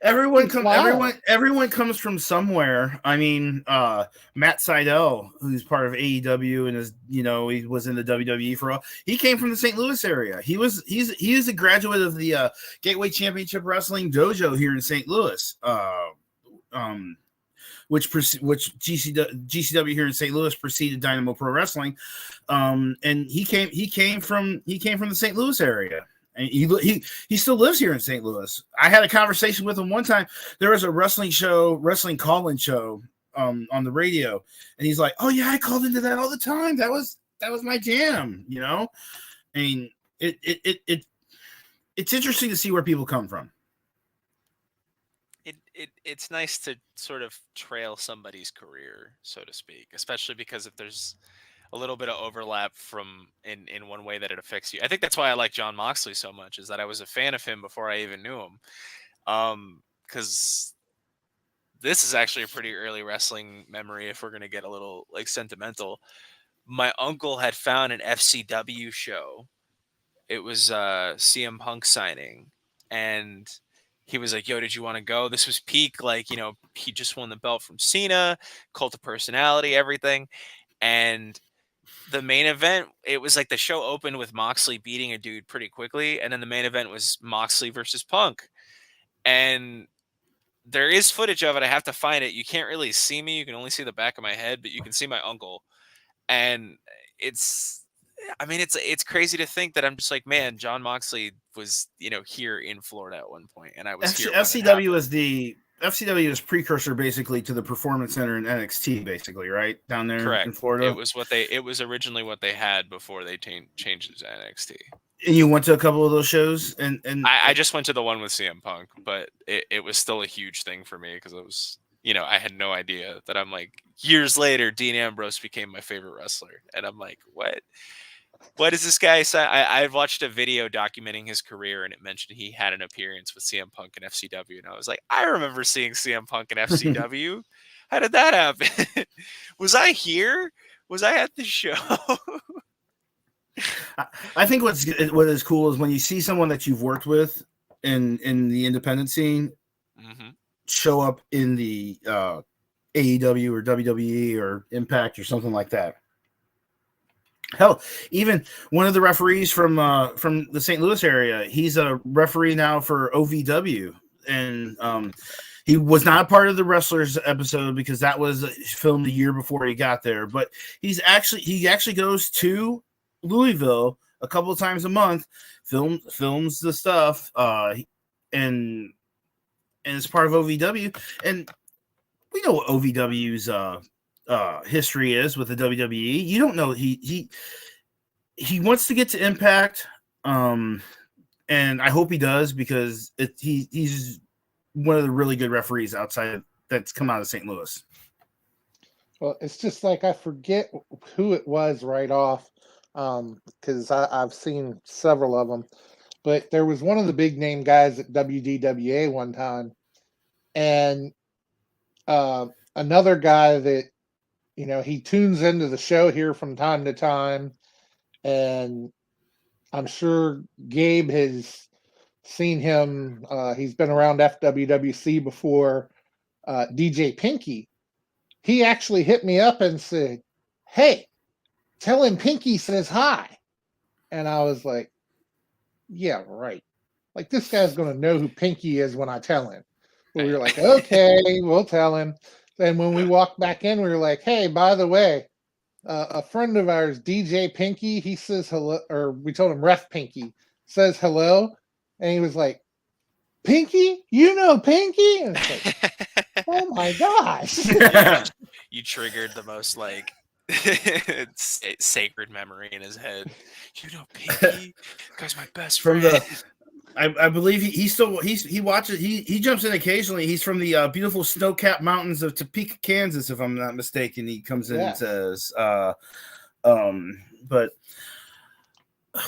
comes from somewhere. I mean, Matt Sydal, who's part of AEW and is, he was in the WWE for all. He came from the St. Louis area. He's a graduate of the Gateway Championship Wrestling Dojo here in St. Louis. Which GCW here in St. Louis preceded Dynamo Pro Wrestling, and he came from the St. Louis area, and he still lives here in St. Louis. I had a conversation with him one time. There was a wrestling call-in show on the radio, and he's like, "Oh yeah, I called into that all the time. That was my jam." I mean, it's interesting to see where people come from. It's nice to sort of trail somebody's career, so to speak, especially because if there's a little bit of overlap from in one way that it affects you. I think that's why I like Jon Moxley so much, is that I was a fan of him before I even knew him. Because this is actually a pretty early wrestling memory if we're going to get a little like sentimental. My uncle had found an FCW show. It was CM Punk signing, and he was like, yo, did you want to go? This was peak, like, you know, he just won the belt from Cena, Cult of Personality, everything. And the main event, it was like the show opened with Moxley beating a dude pretty quickly, and then the main event was Moxley versus Punk. And there is footage of it. I have to find it. You can't really see me. You can only see the back of my head, but you can see my uncle. And it's crazy to think that I'm just like, man, John Moxley was, you know, here in Florida at one point, and I was here. FCW was the FCW is precursor basically to the Performance Center in NXT, basically, right down there in Florida. It was originally what they had before they changed it to NXT. And you went to a couple of those shows, and I just went to the one with CM Punk, but it was still a huge thing for me because I was, you know, I had no idea that I'm like, years later, Dean Ambrose became my favorite wrestler, and I'm like, what is this guy say? I watched a video documenting his career, and it mentioned he had an appearance with CM Punk and FCW, and I was like, I remember seeing CM Punk and FCW. How did that happen? Was I here? Was I at the show? I think what is cool is when you see someone that you've worked with in the independent scene show up in the AEW or WWE or Impact or something like that. Hell, even one of the referees from the St. Louis area, he's a referee now for OVW, and he was not a part of the Wrestlers episode because that was filmed the year before he got there. But he actually goes to Louisville a couple of times a month, films the stuff, and it's part of OVW, and we know what OVW's history is with the WWE. You don't know he wants to get to Impact, and I hope he does because he's one of the really good referees outside that's come out of St. Louis. Well, it's just like I forget who it was right off, because I've seen several of them, but there was one of the big name guys at WDWA one time, and another guy that, you know, he tunes into the show here from time to time, and I'm sure Gabe has seen him. He's been around FWWC before. DJ Pinky, he actually hit me up and said, "Hey, tell him Pinky says hi." And I was like, yeah, right. Like, this guy's going to know who Pinky is when I tell him. We were like, okay, we'll tell him. Then when we walked back in, we were like, hey, by the way, a friend of ours, DJ Pinky, he says hello, or we told him Ref Pinky says hello. And he was like, Pinky? You know Pinky? And it's like, oh my gosh. You triggered the most like sacred memory in his head. You know Pinky? Guy's my best friend. I believe he watches, he jumps in occasionally. He's from the beautiful snow-capped mountains of Topeka, Kansas, if I'm not mistaken. He comes in and says, but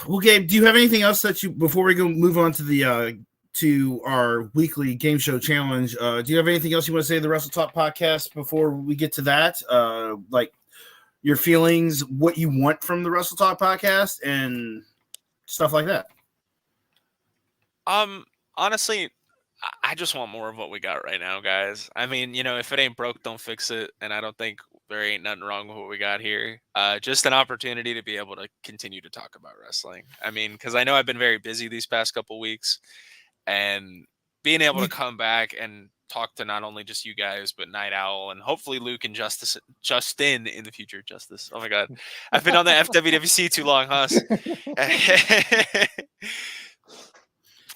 well, Gabe, do you have anything else that you, before we move on to the to our weekly game show challenge, do you have anything else you want to say to the Wrestle Talk podcast before we get to that? Like your feelings, what you want from the Wrestle Talk podcast and stuff like that. Honestly, I just want more of what we got right now, guys. I mean, you know, if it ain't broke, don't fix it. And I don't think there ain't nothing wrong with what we got here. Just an opportunity to be able to continue to talk about wrestling. I mean, because I know I've been very busy these past couple weeks, and being able to come back and talk to not only just you guys, but Night Owl and hopefully Luke and Justin in the future. Justice. Oh my God. I've been on the FWWC too long, huh?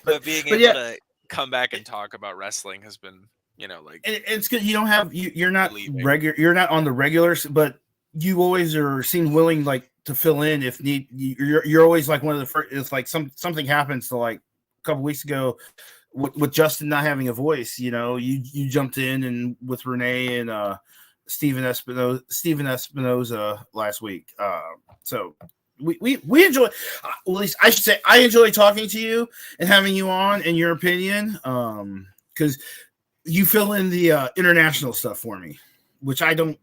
But being able to come back and talk about wrestling has been, you know, like, and it's good. You don't have, you're not regular, you're not on the regulars, but you always are seem willing, like, to fill in if need. You're always like one of the first. It's like something happens to, like, a couple weeks ago with Justin not having a voice, you know, you jumped in and with Renee and Steven Espinoza last week. So we enjoy, at least I should say, I enjoy talking to you and having you on and your opinion. Because you fill in the international stuff for me, which I don't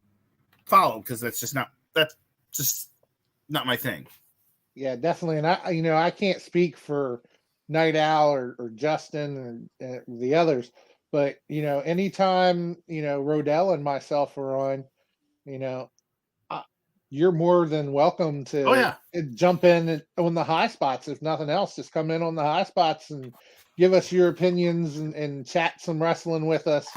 follow because that's just not my thing. Yeah, definitely. And I can't speak for Night Owl or Justin and the others, but anytime Rodell and myself are on, you're more than welcome to jump in on the high spots. If nothing else, just come in on the high spots and give us your opinions and chat some wrestling with us.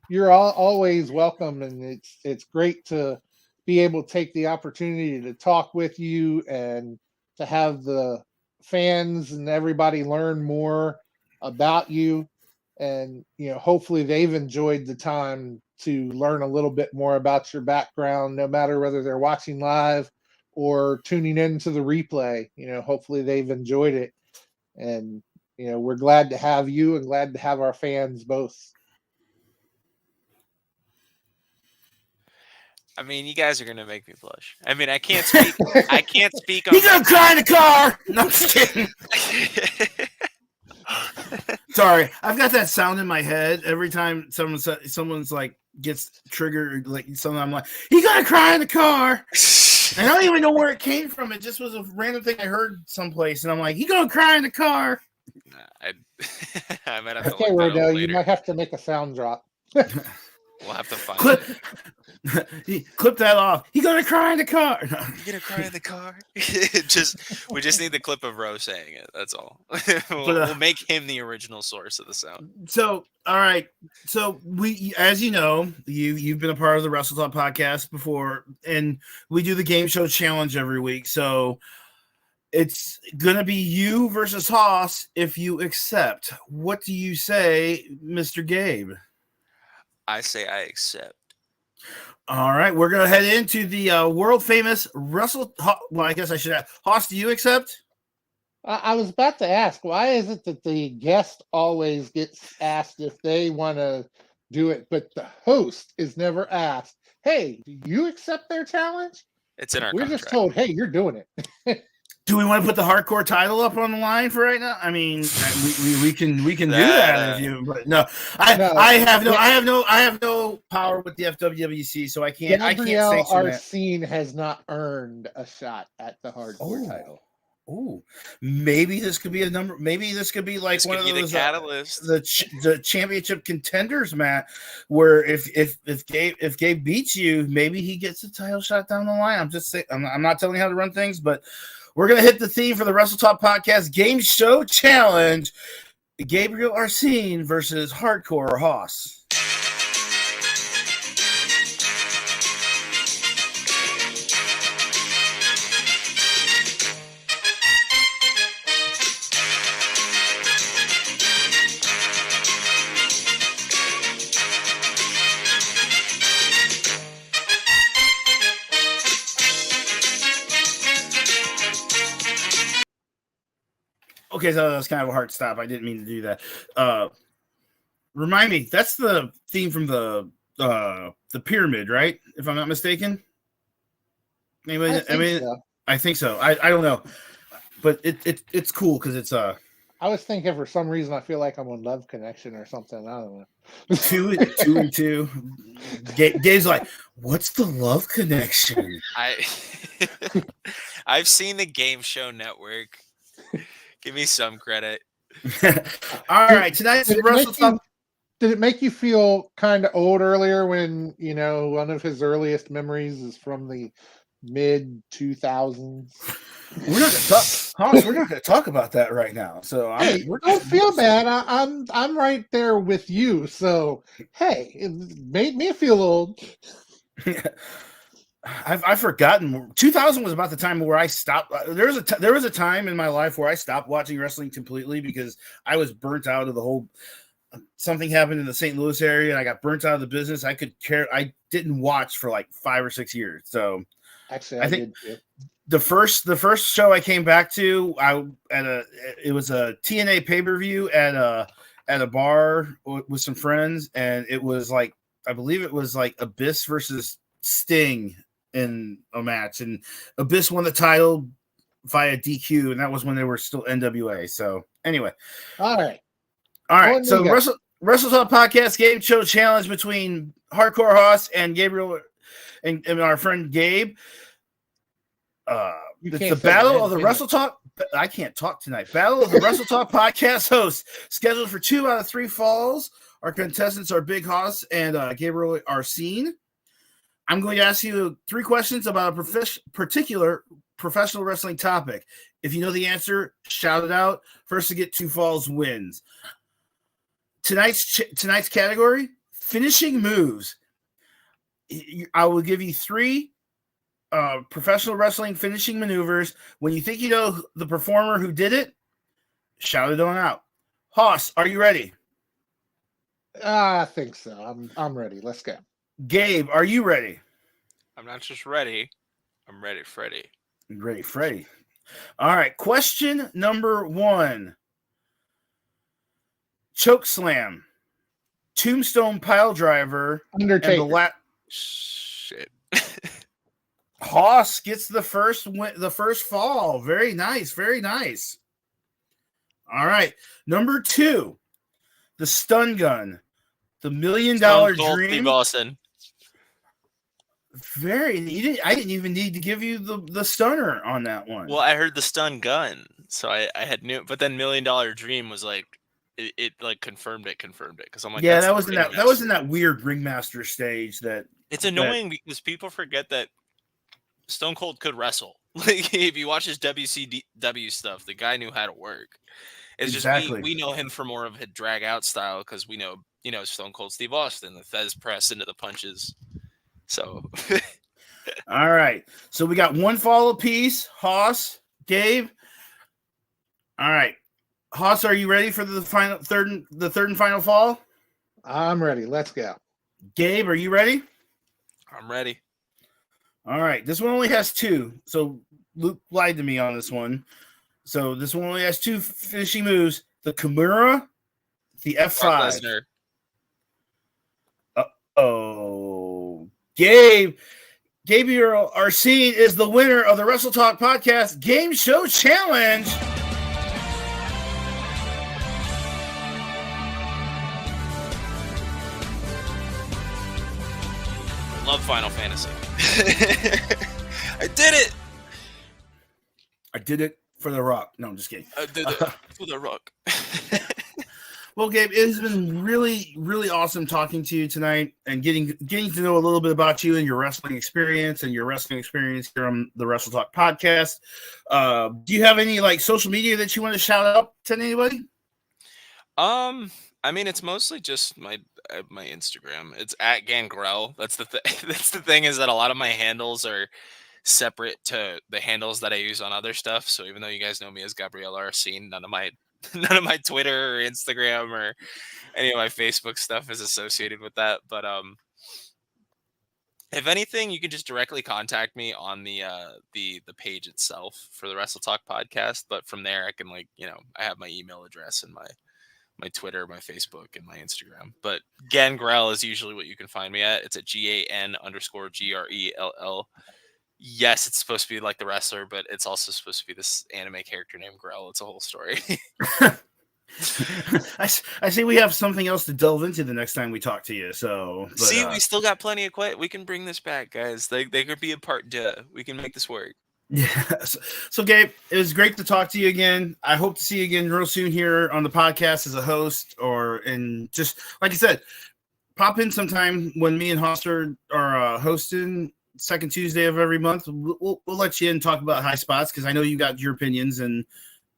You're always welcome, and it's great to be able to take the opportunity to talk with you and to have the fans and everybody learn more about you. And hopefully they've enjoyed the time to learn a little bit more about your background, no matter whether they're watching live or tuning into the replay. Hopefully they've enjoyed it. And we're glad to have you and glad to have our fans both. I mean, you guys are gonna make me blush. I mean, I can't speak. I can't speak on. He's gonna cry in the car. No, I'm just kidding. Sorry, I've got that sound in my head every time someone's like gets triggered, like something. I'm like, he's gonna cry in the car. I don't even know where it came from. It just was a random thing I heard someplace, and I'm like, he's gonna cry in the car. I might have to okay, Rodell, you might have to make a sound drop. We'll have to find it. Clip that off. He's gonna cry in the car. You gonna cry in the car? We just need the clip of Ro saying it. That's all. We'll make him the original source of the sound. So, all right. So we, as you know, you've been a part of the Wrestle Talk podcast before, and we do the game show challenge every week. So it's gonna be you versus Haas if you accept. What do you say, Mr. Gabe? I say I accept. All right, we're going to head into the world famous Wrestle. Well, I guess I should ask. Haas, do you accept? I was about to ask, why is it that the guest always gets asked if they want to do it, but the host is never asked, hey, do you accept their challenge? It's in our We're contract. just told, hey, you're doing it. Do we want to put the hardcore title up on the line for right now? I mean, we can do that if you. But no, I have no power with the FWWC, so I can't sanction that. Gabriel Arsene has not earned a shot at the hardcore title. Oh, maybe this could be a number. Maybe this could be like this one of those the catalyst, the championship contenders, Matt. Where if Gabe beats you, maybe he gets a title shot down the line. I'm just saying. I'm not telling you how to run things, but. We're going to hit the theme for the Wrestle Talk Podcast Game Show Challenge. Gabriel Arsene versus Hardcore Haas. Okay, so that's kind of a hard stop. I didn't mean to do that. Remind me, that's the theme from the pyramid, right? If I'm not mistaken. I think so. I don't know, but it's cool because it's I was thinking for some reason I feel like I'm on Love Connection or something. I don't know. two and two. Gabe's like, what's the Love Connection? I've seen the Game Show Network. Give me some credit. All right, tonight's Wrestle Talk. Did it make you feel kind of old earlier when, one of his earliest memories is from the mid 2000s? We're not going to talk about that right now. So don't feel bad. I'm right there with you. So hey, it made me feel old. I've forgotten. 2000 was about the time where I stopped. There was a time in my life where I stopped watching wrestling completely because I was burnt out of the whole. Something happened in the St. Louis area, and I got burnt out of the business. I didn't watch for like 5 or 6 years. So actually, I think the first show I came back to, it was a TNA pay-per-view at a bar with some friends, and it was like, I believe it was like Abyss versus Sting in a match, and Abyss won the title via DQ, and that was when they were still NWA. So anyway, all right. So Wrestle Talk Podcast Game Show Challenge between Hardcore Hoss and Gabriel and our friend Gabe. It's the Battle of the Wrestle Talk. I can't talk tonight. Battle of the Wrestle Talk Podcast hosts. Scheduled for 2 out of 3 falls. Our contestants are Big Hoss and Gabriel Arsene. I'm going to ask you 3 questions about a particular professional wrestling topic. If you know the answer, shout it out. First to get 2 falls wins. Tonight's category, finishing moves. I will give you 3 professional wrestling finishing maneuvers. When you think you know the performer who did it, shout it on out. Hoss, are you ready? I think so. I'm ready. Let's go. Gabe, are you ready? I'm not just ready. I'm ready, Freddy. Ready, Freddy. All right. Question number 1. Choke slam, tombstone pile driver, Undertaker. And Shit. Hoss gets the first fall. Very nice. Very nice. All right. Number 2, the stun gun, the $1 million dream. Steve Austin. I didn't even need to give you the stunner on that one. Well, I heard the stun gun, so I had new, but then $1 Million Dream was like it like confirmed it because I'm like, yeah, that was in that weird ringmaster stage that it's annoying because people forget that Stone Cold could wrestle. Like if you watch his WCW stuff, the guy knew how to work. It's exactly. Just we know him for more of a drag out style because we know Stone Cold Steve Austin, the Fez press into the punches. So, all right. So we got 1 fall apiece. Hoss, Gabe. All right, Hoss, are you ready for the third and final fall? I'm ready. Let's go. Gabe, are you ready? I'm ready. All right. This one only has 2. So Luke lied to me on this one. So this one only has 2 finishing moves: the Kimura, the F5. Uh-oh. Gabriel Arsene is the winner of the Wrestle Talk Podcast Game Show Challenge. Love Final Fantasy. I did it. I did it for The Rock. No, I'm just kidding. I did it for The Rock. Well, Gabe, it has been really, really awesome talking to you tonight and getting to know a little bit about you and your wrestling experience here on the Wrestle Talk Podcast. Do you have any social media that you want to shout out to anybody? I mean, it's mostly just my Instagram. It's at Gangrel. That's the thing. That's the thing is that a lot of my handles are separate to the handles that I use on other stuff. So even though you guys know me as Gabriel Arsene, none of my Twitter or Instagram or any of my Facebook stuff is associated with that. But if anything, you can just directly contact me on the page itself for the Wrestle Talk Podcast. But from there, I can I have my email address and my Twitter, my Facebook, and my Instagram. But Gangrel is usually what you can find me at. It's at GAN_GRELL. Yes, it's supposed to be like the wrestler, but it's also supposed to be this anime character named Grell. It's a whole story. I see we have something else to delve into the next time we talk to you. So we still got plenty of we can bring this back, guys. They could be a part 2. We can make this work. Yeah. So Gabe, it was great to talk to you again. I hope to see you again real soon here on the podcast as a host, and just like I said, pop in sometime when me and Hoster are hosting. Second Tuesday of every month. We'll let you in and talk about high spots because I know you got your opinions and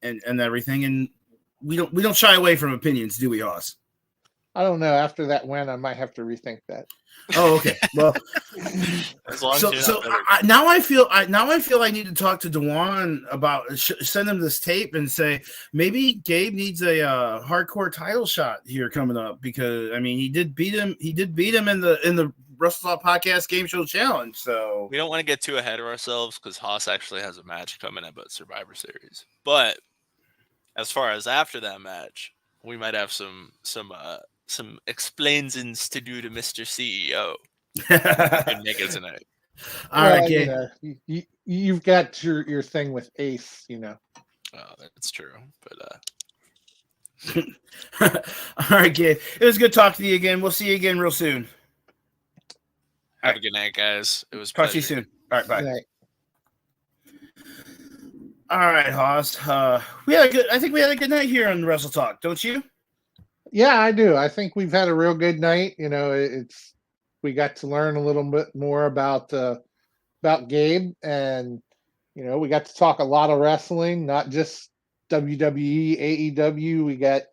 everything, and we don't shy away from opinions, do we, Hoss? I don't know. After that win, I might have to rethink that. Oh, okay. Well, as long as now I feel I need to talk to Dewan about send him this tape and say maybe Gabe needs a hardcore title shot here coming up because I mean he did beat him in the Wrestle Talk Podcast Game Show Challenge. So we don't want to get too ahead of ourselves because Hoss actually has a match coming up at Survivor Series. But as far as after that match, we might have some explainings to do to Mr. CEO. Can make it tonight. All right, Gabe. You've got your thing with Ace, Oh, that's true. But All right, Gabe. It was good talking to you again. We'll see you again real soon. Have a good night, guys. It was a Talk to you pleasure. soon. All right, bye. Good night. All right, Haas. I think we had a good night here on Wrestle Talk, don't you? Yeah, I do. I think we've had a real good night. You know, we got to learn a little bit more about Gabe, and you know, we got to talk a lot of wrestling, not just WWE, AEW. We got,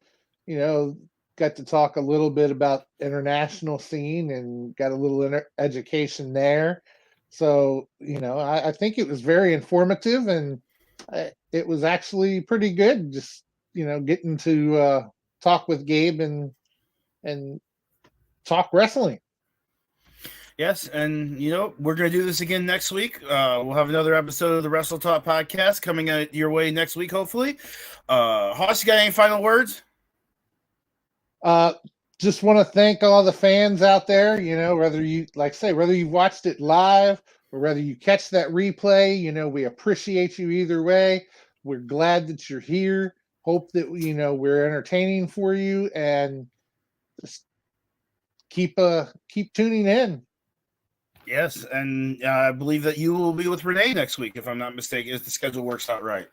you know, got to talk a little bit about international scene and got a little education there. So, you know, I think it was very informative, and it was actually pretty good. Just, you know, getting to talk with Gabe and talk wrestling. Yes, and you know, we're going to do this again next week. We'll have another episode of the Wrestle Talk podcast coming out your way next week, hopefully. Haas, you got any final words? Just want to thank all the fans out there, you know, whether you watched it live or whether you catch that replay, you know, we appreciate you either way. We're glad that you're here. Hope that, you know, we're entertaining for you, and just keep tuning in. Yes, and I believe that you will be with Renee next week, if I'm not mistaken, if the schedule works out right.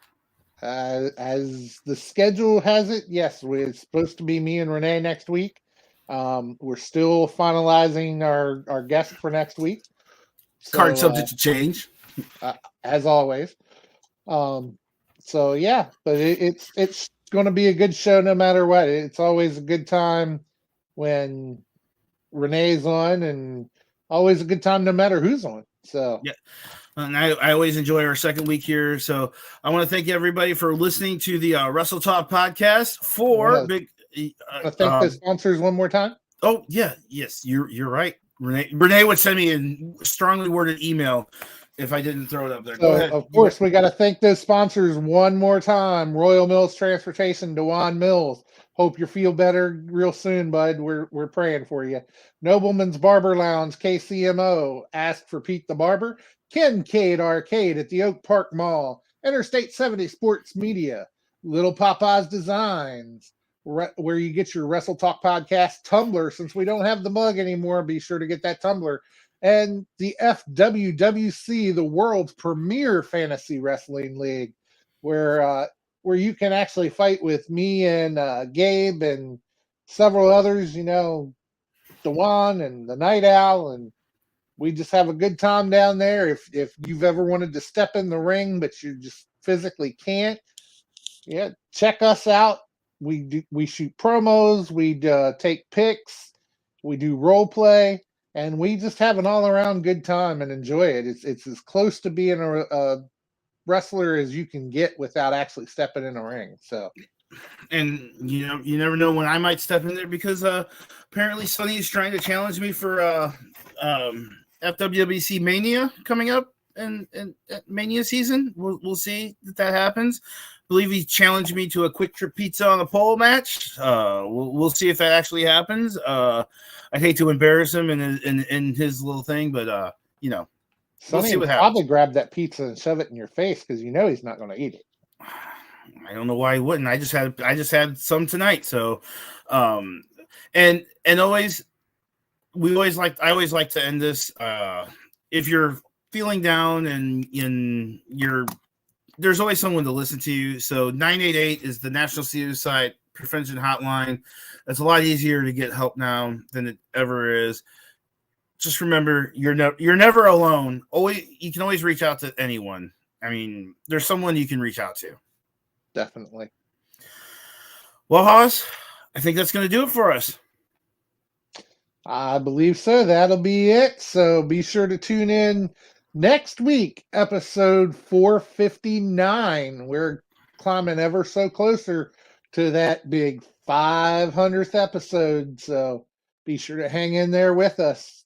As the schedule has it, yes, it's supposed to be me and Renee next week. We're still finalizing our guest for next week. Card subject to change, as always. So yeah, but it's going to be a good show no matter what. It's always a good time when Renee's on, and always a good time no matter who's on. So yeah. And I always enjoy our second week here. So I want to thank everybody for listening to the Wrestle Talk podcast. I thank the sponsors one more time. Oh yeah, yes, you're right. Renee would send me a strongly worded email if I didn't throw it up there. So, go ahead. Of course, we got to thank those sponsors one more time. Royal Mills Transportation, Dewan Mills. Hope you feel better real soon, bud. We're praying for you. Nobleman's Barber Lounge, KCMO. Ask for Pete the Barber. Kincaid Arcade at the Oak Park Mall. Interstate 70 Sports Media. Little Papa's Designs, where you get your Wrestle Talk podcast tumbler. Since we don't have the mug anymore, be sure to get that tumbler. And the FWWC, the world's premier fantasy wrestling league, where you can actually fight with me and Gabe and several others, you know, Dewan and the Night Owl, and we just have a good time down there. If you've ever wanted to step in the ring but you just physically can't, yeah, check us out. We shoot promos, we take pics, we do role play, and we just have an all-around good time and enjoy it. It's as close to being a wrestler as you can get without actually stepping in a ring. So, and you know, you never know when I might step in there, because apparently Sonny is trying to challenge me for FWWC Mania coming up in Mania season. We'll see if that happens. I believe he challenged me to a quick trip pizza on a pole match. We'll see if that actually happens. I'd hate to embarrass him in his little thing, but you know, we'll see what happens. Probably grab that pizza and shove it in your face, because you know he's not going to eat it. I don't know why he wouldn't. I just had some tonight. So, and always. I always like to end this. If you're feeling down and there's always someone to listen to you. So 988 is the National Suicide Prevention Hotline. It's a lot easier to get help now than it ever is. Just remember, you're never alone. You can always reach out to anyone. I mean, there's someone you can reach out to. Definitely. Well, Haas, I think that's going to do it for us. I believe so. That'll be it. So be sure to tune in next week, episode 459. We're climbing ever so closer to that big 500th episode. So be sure to hang in there with us.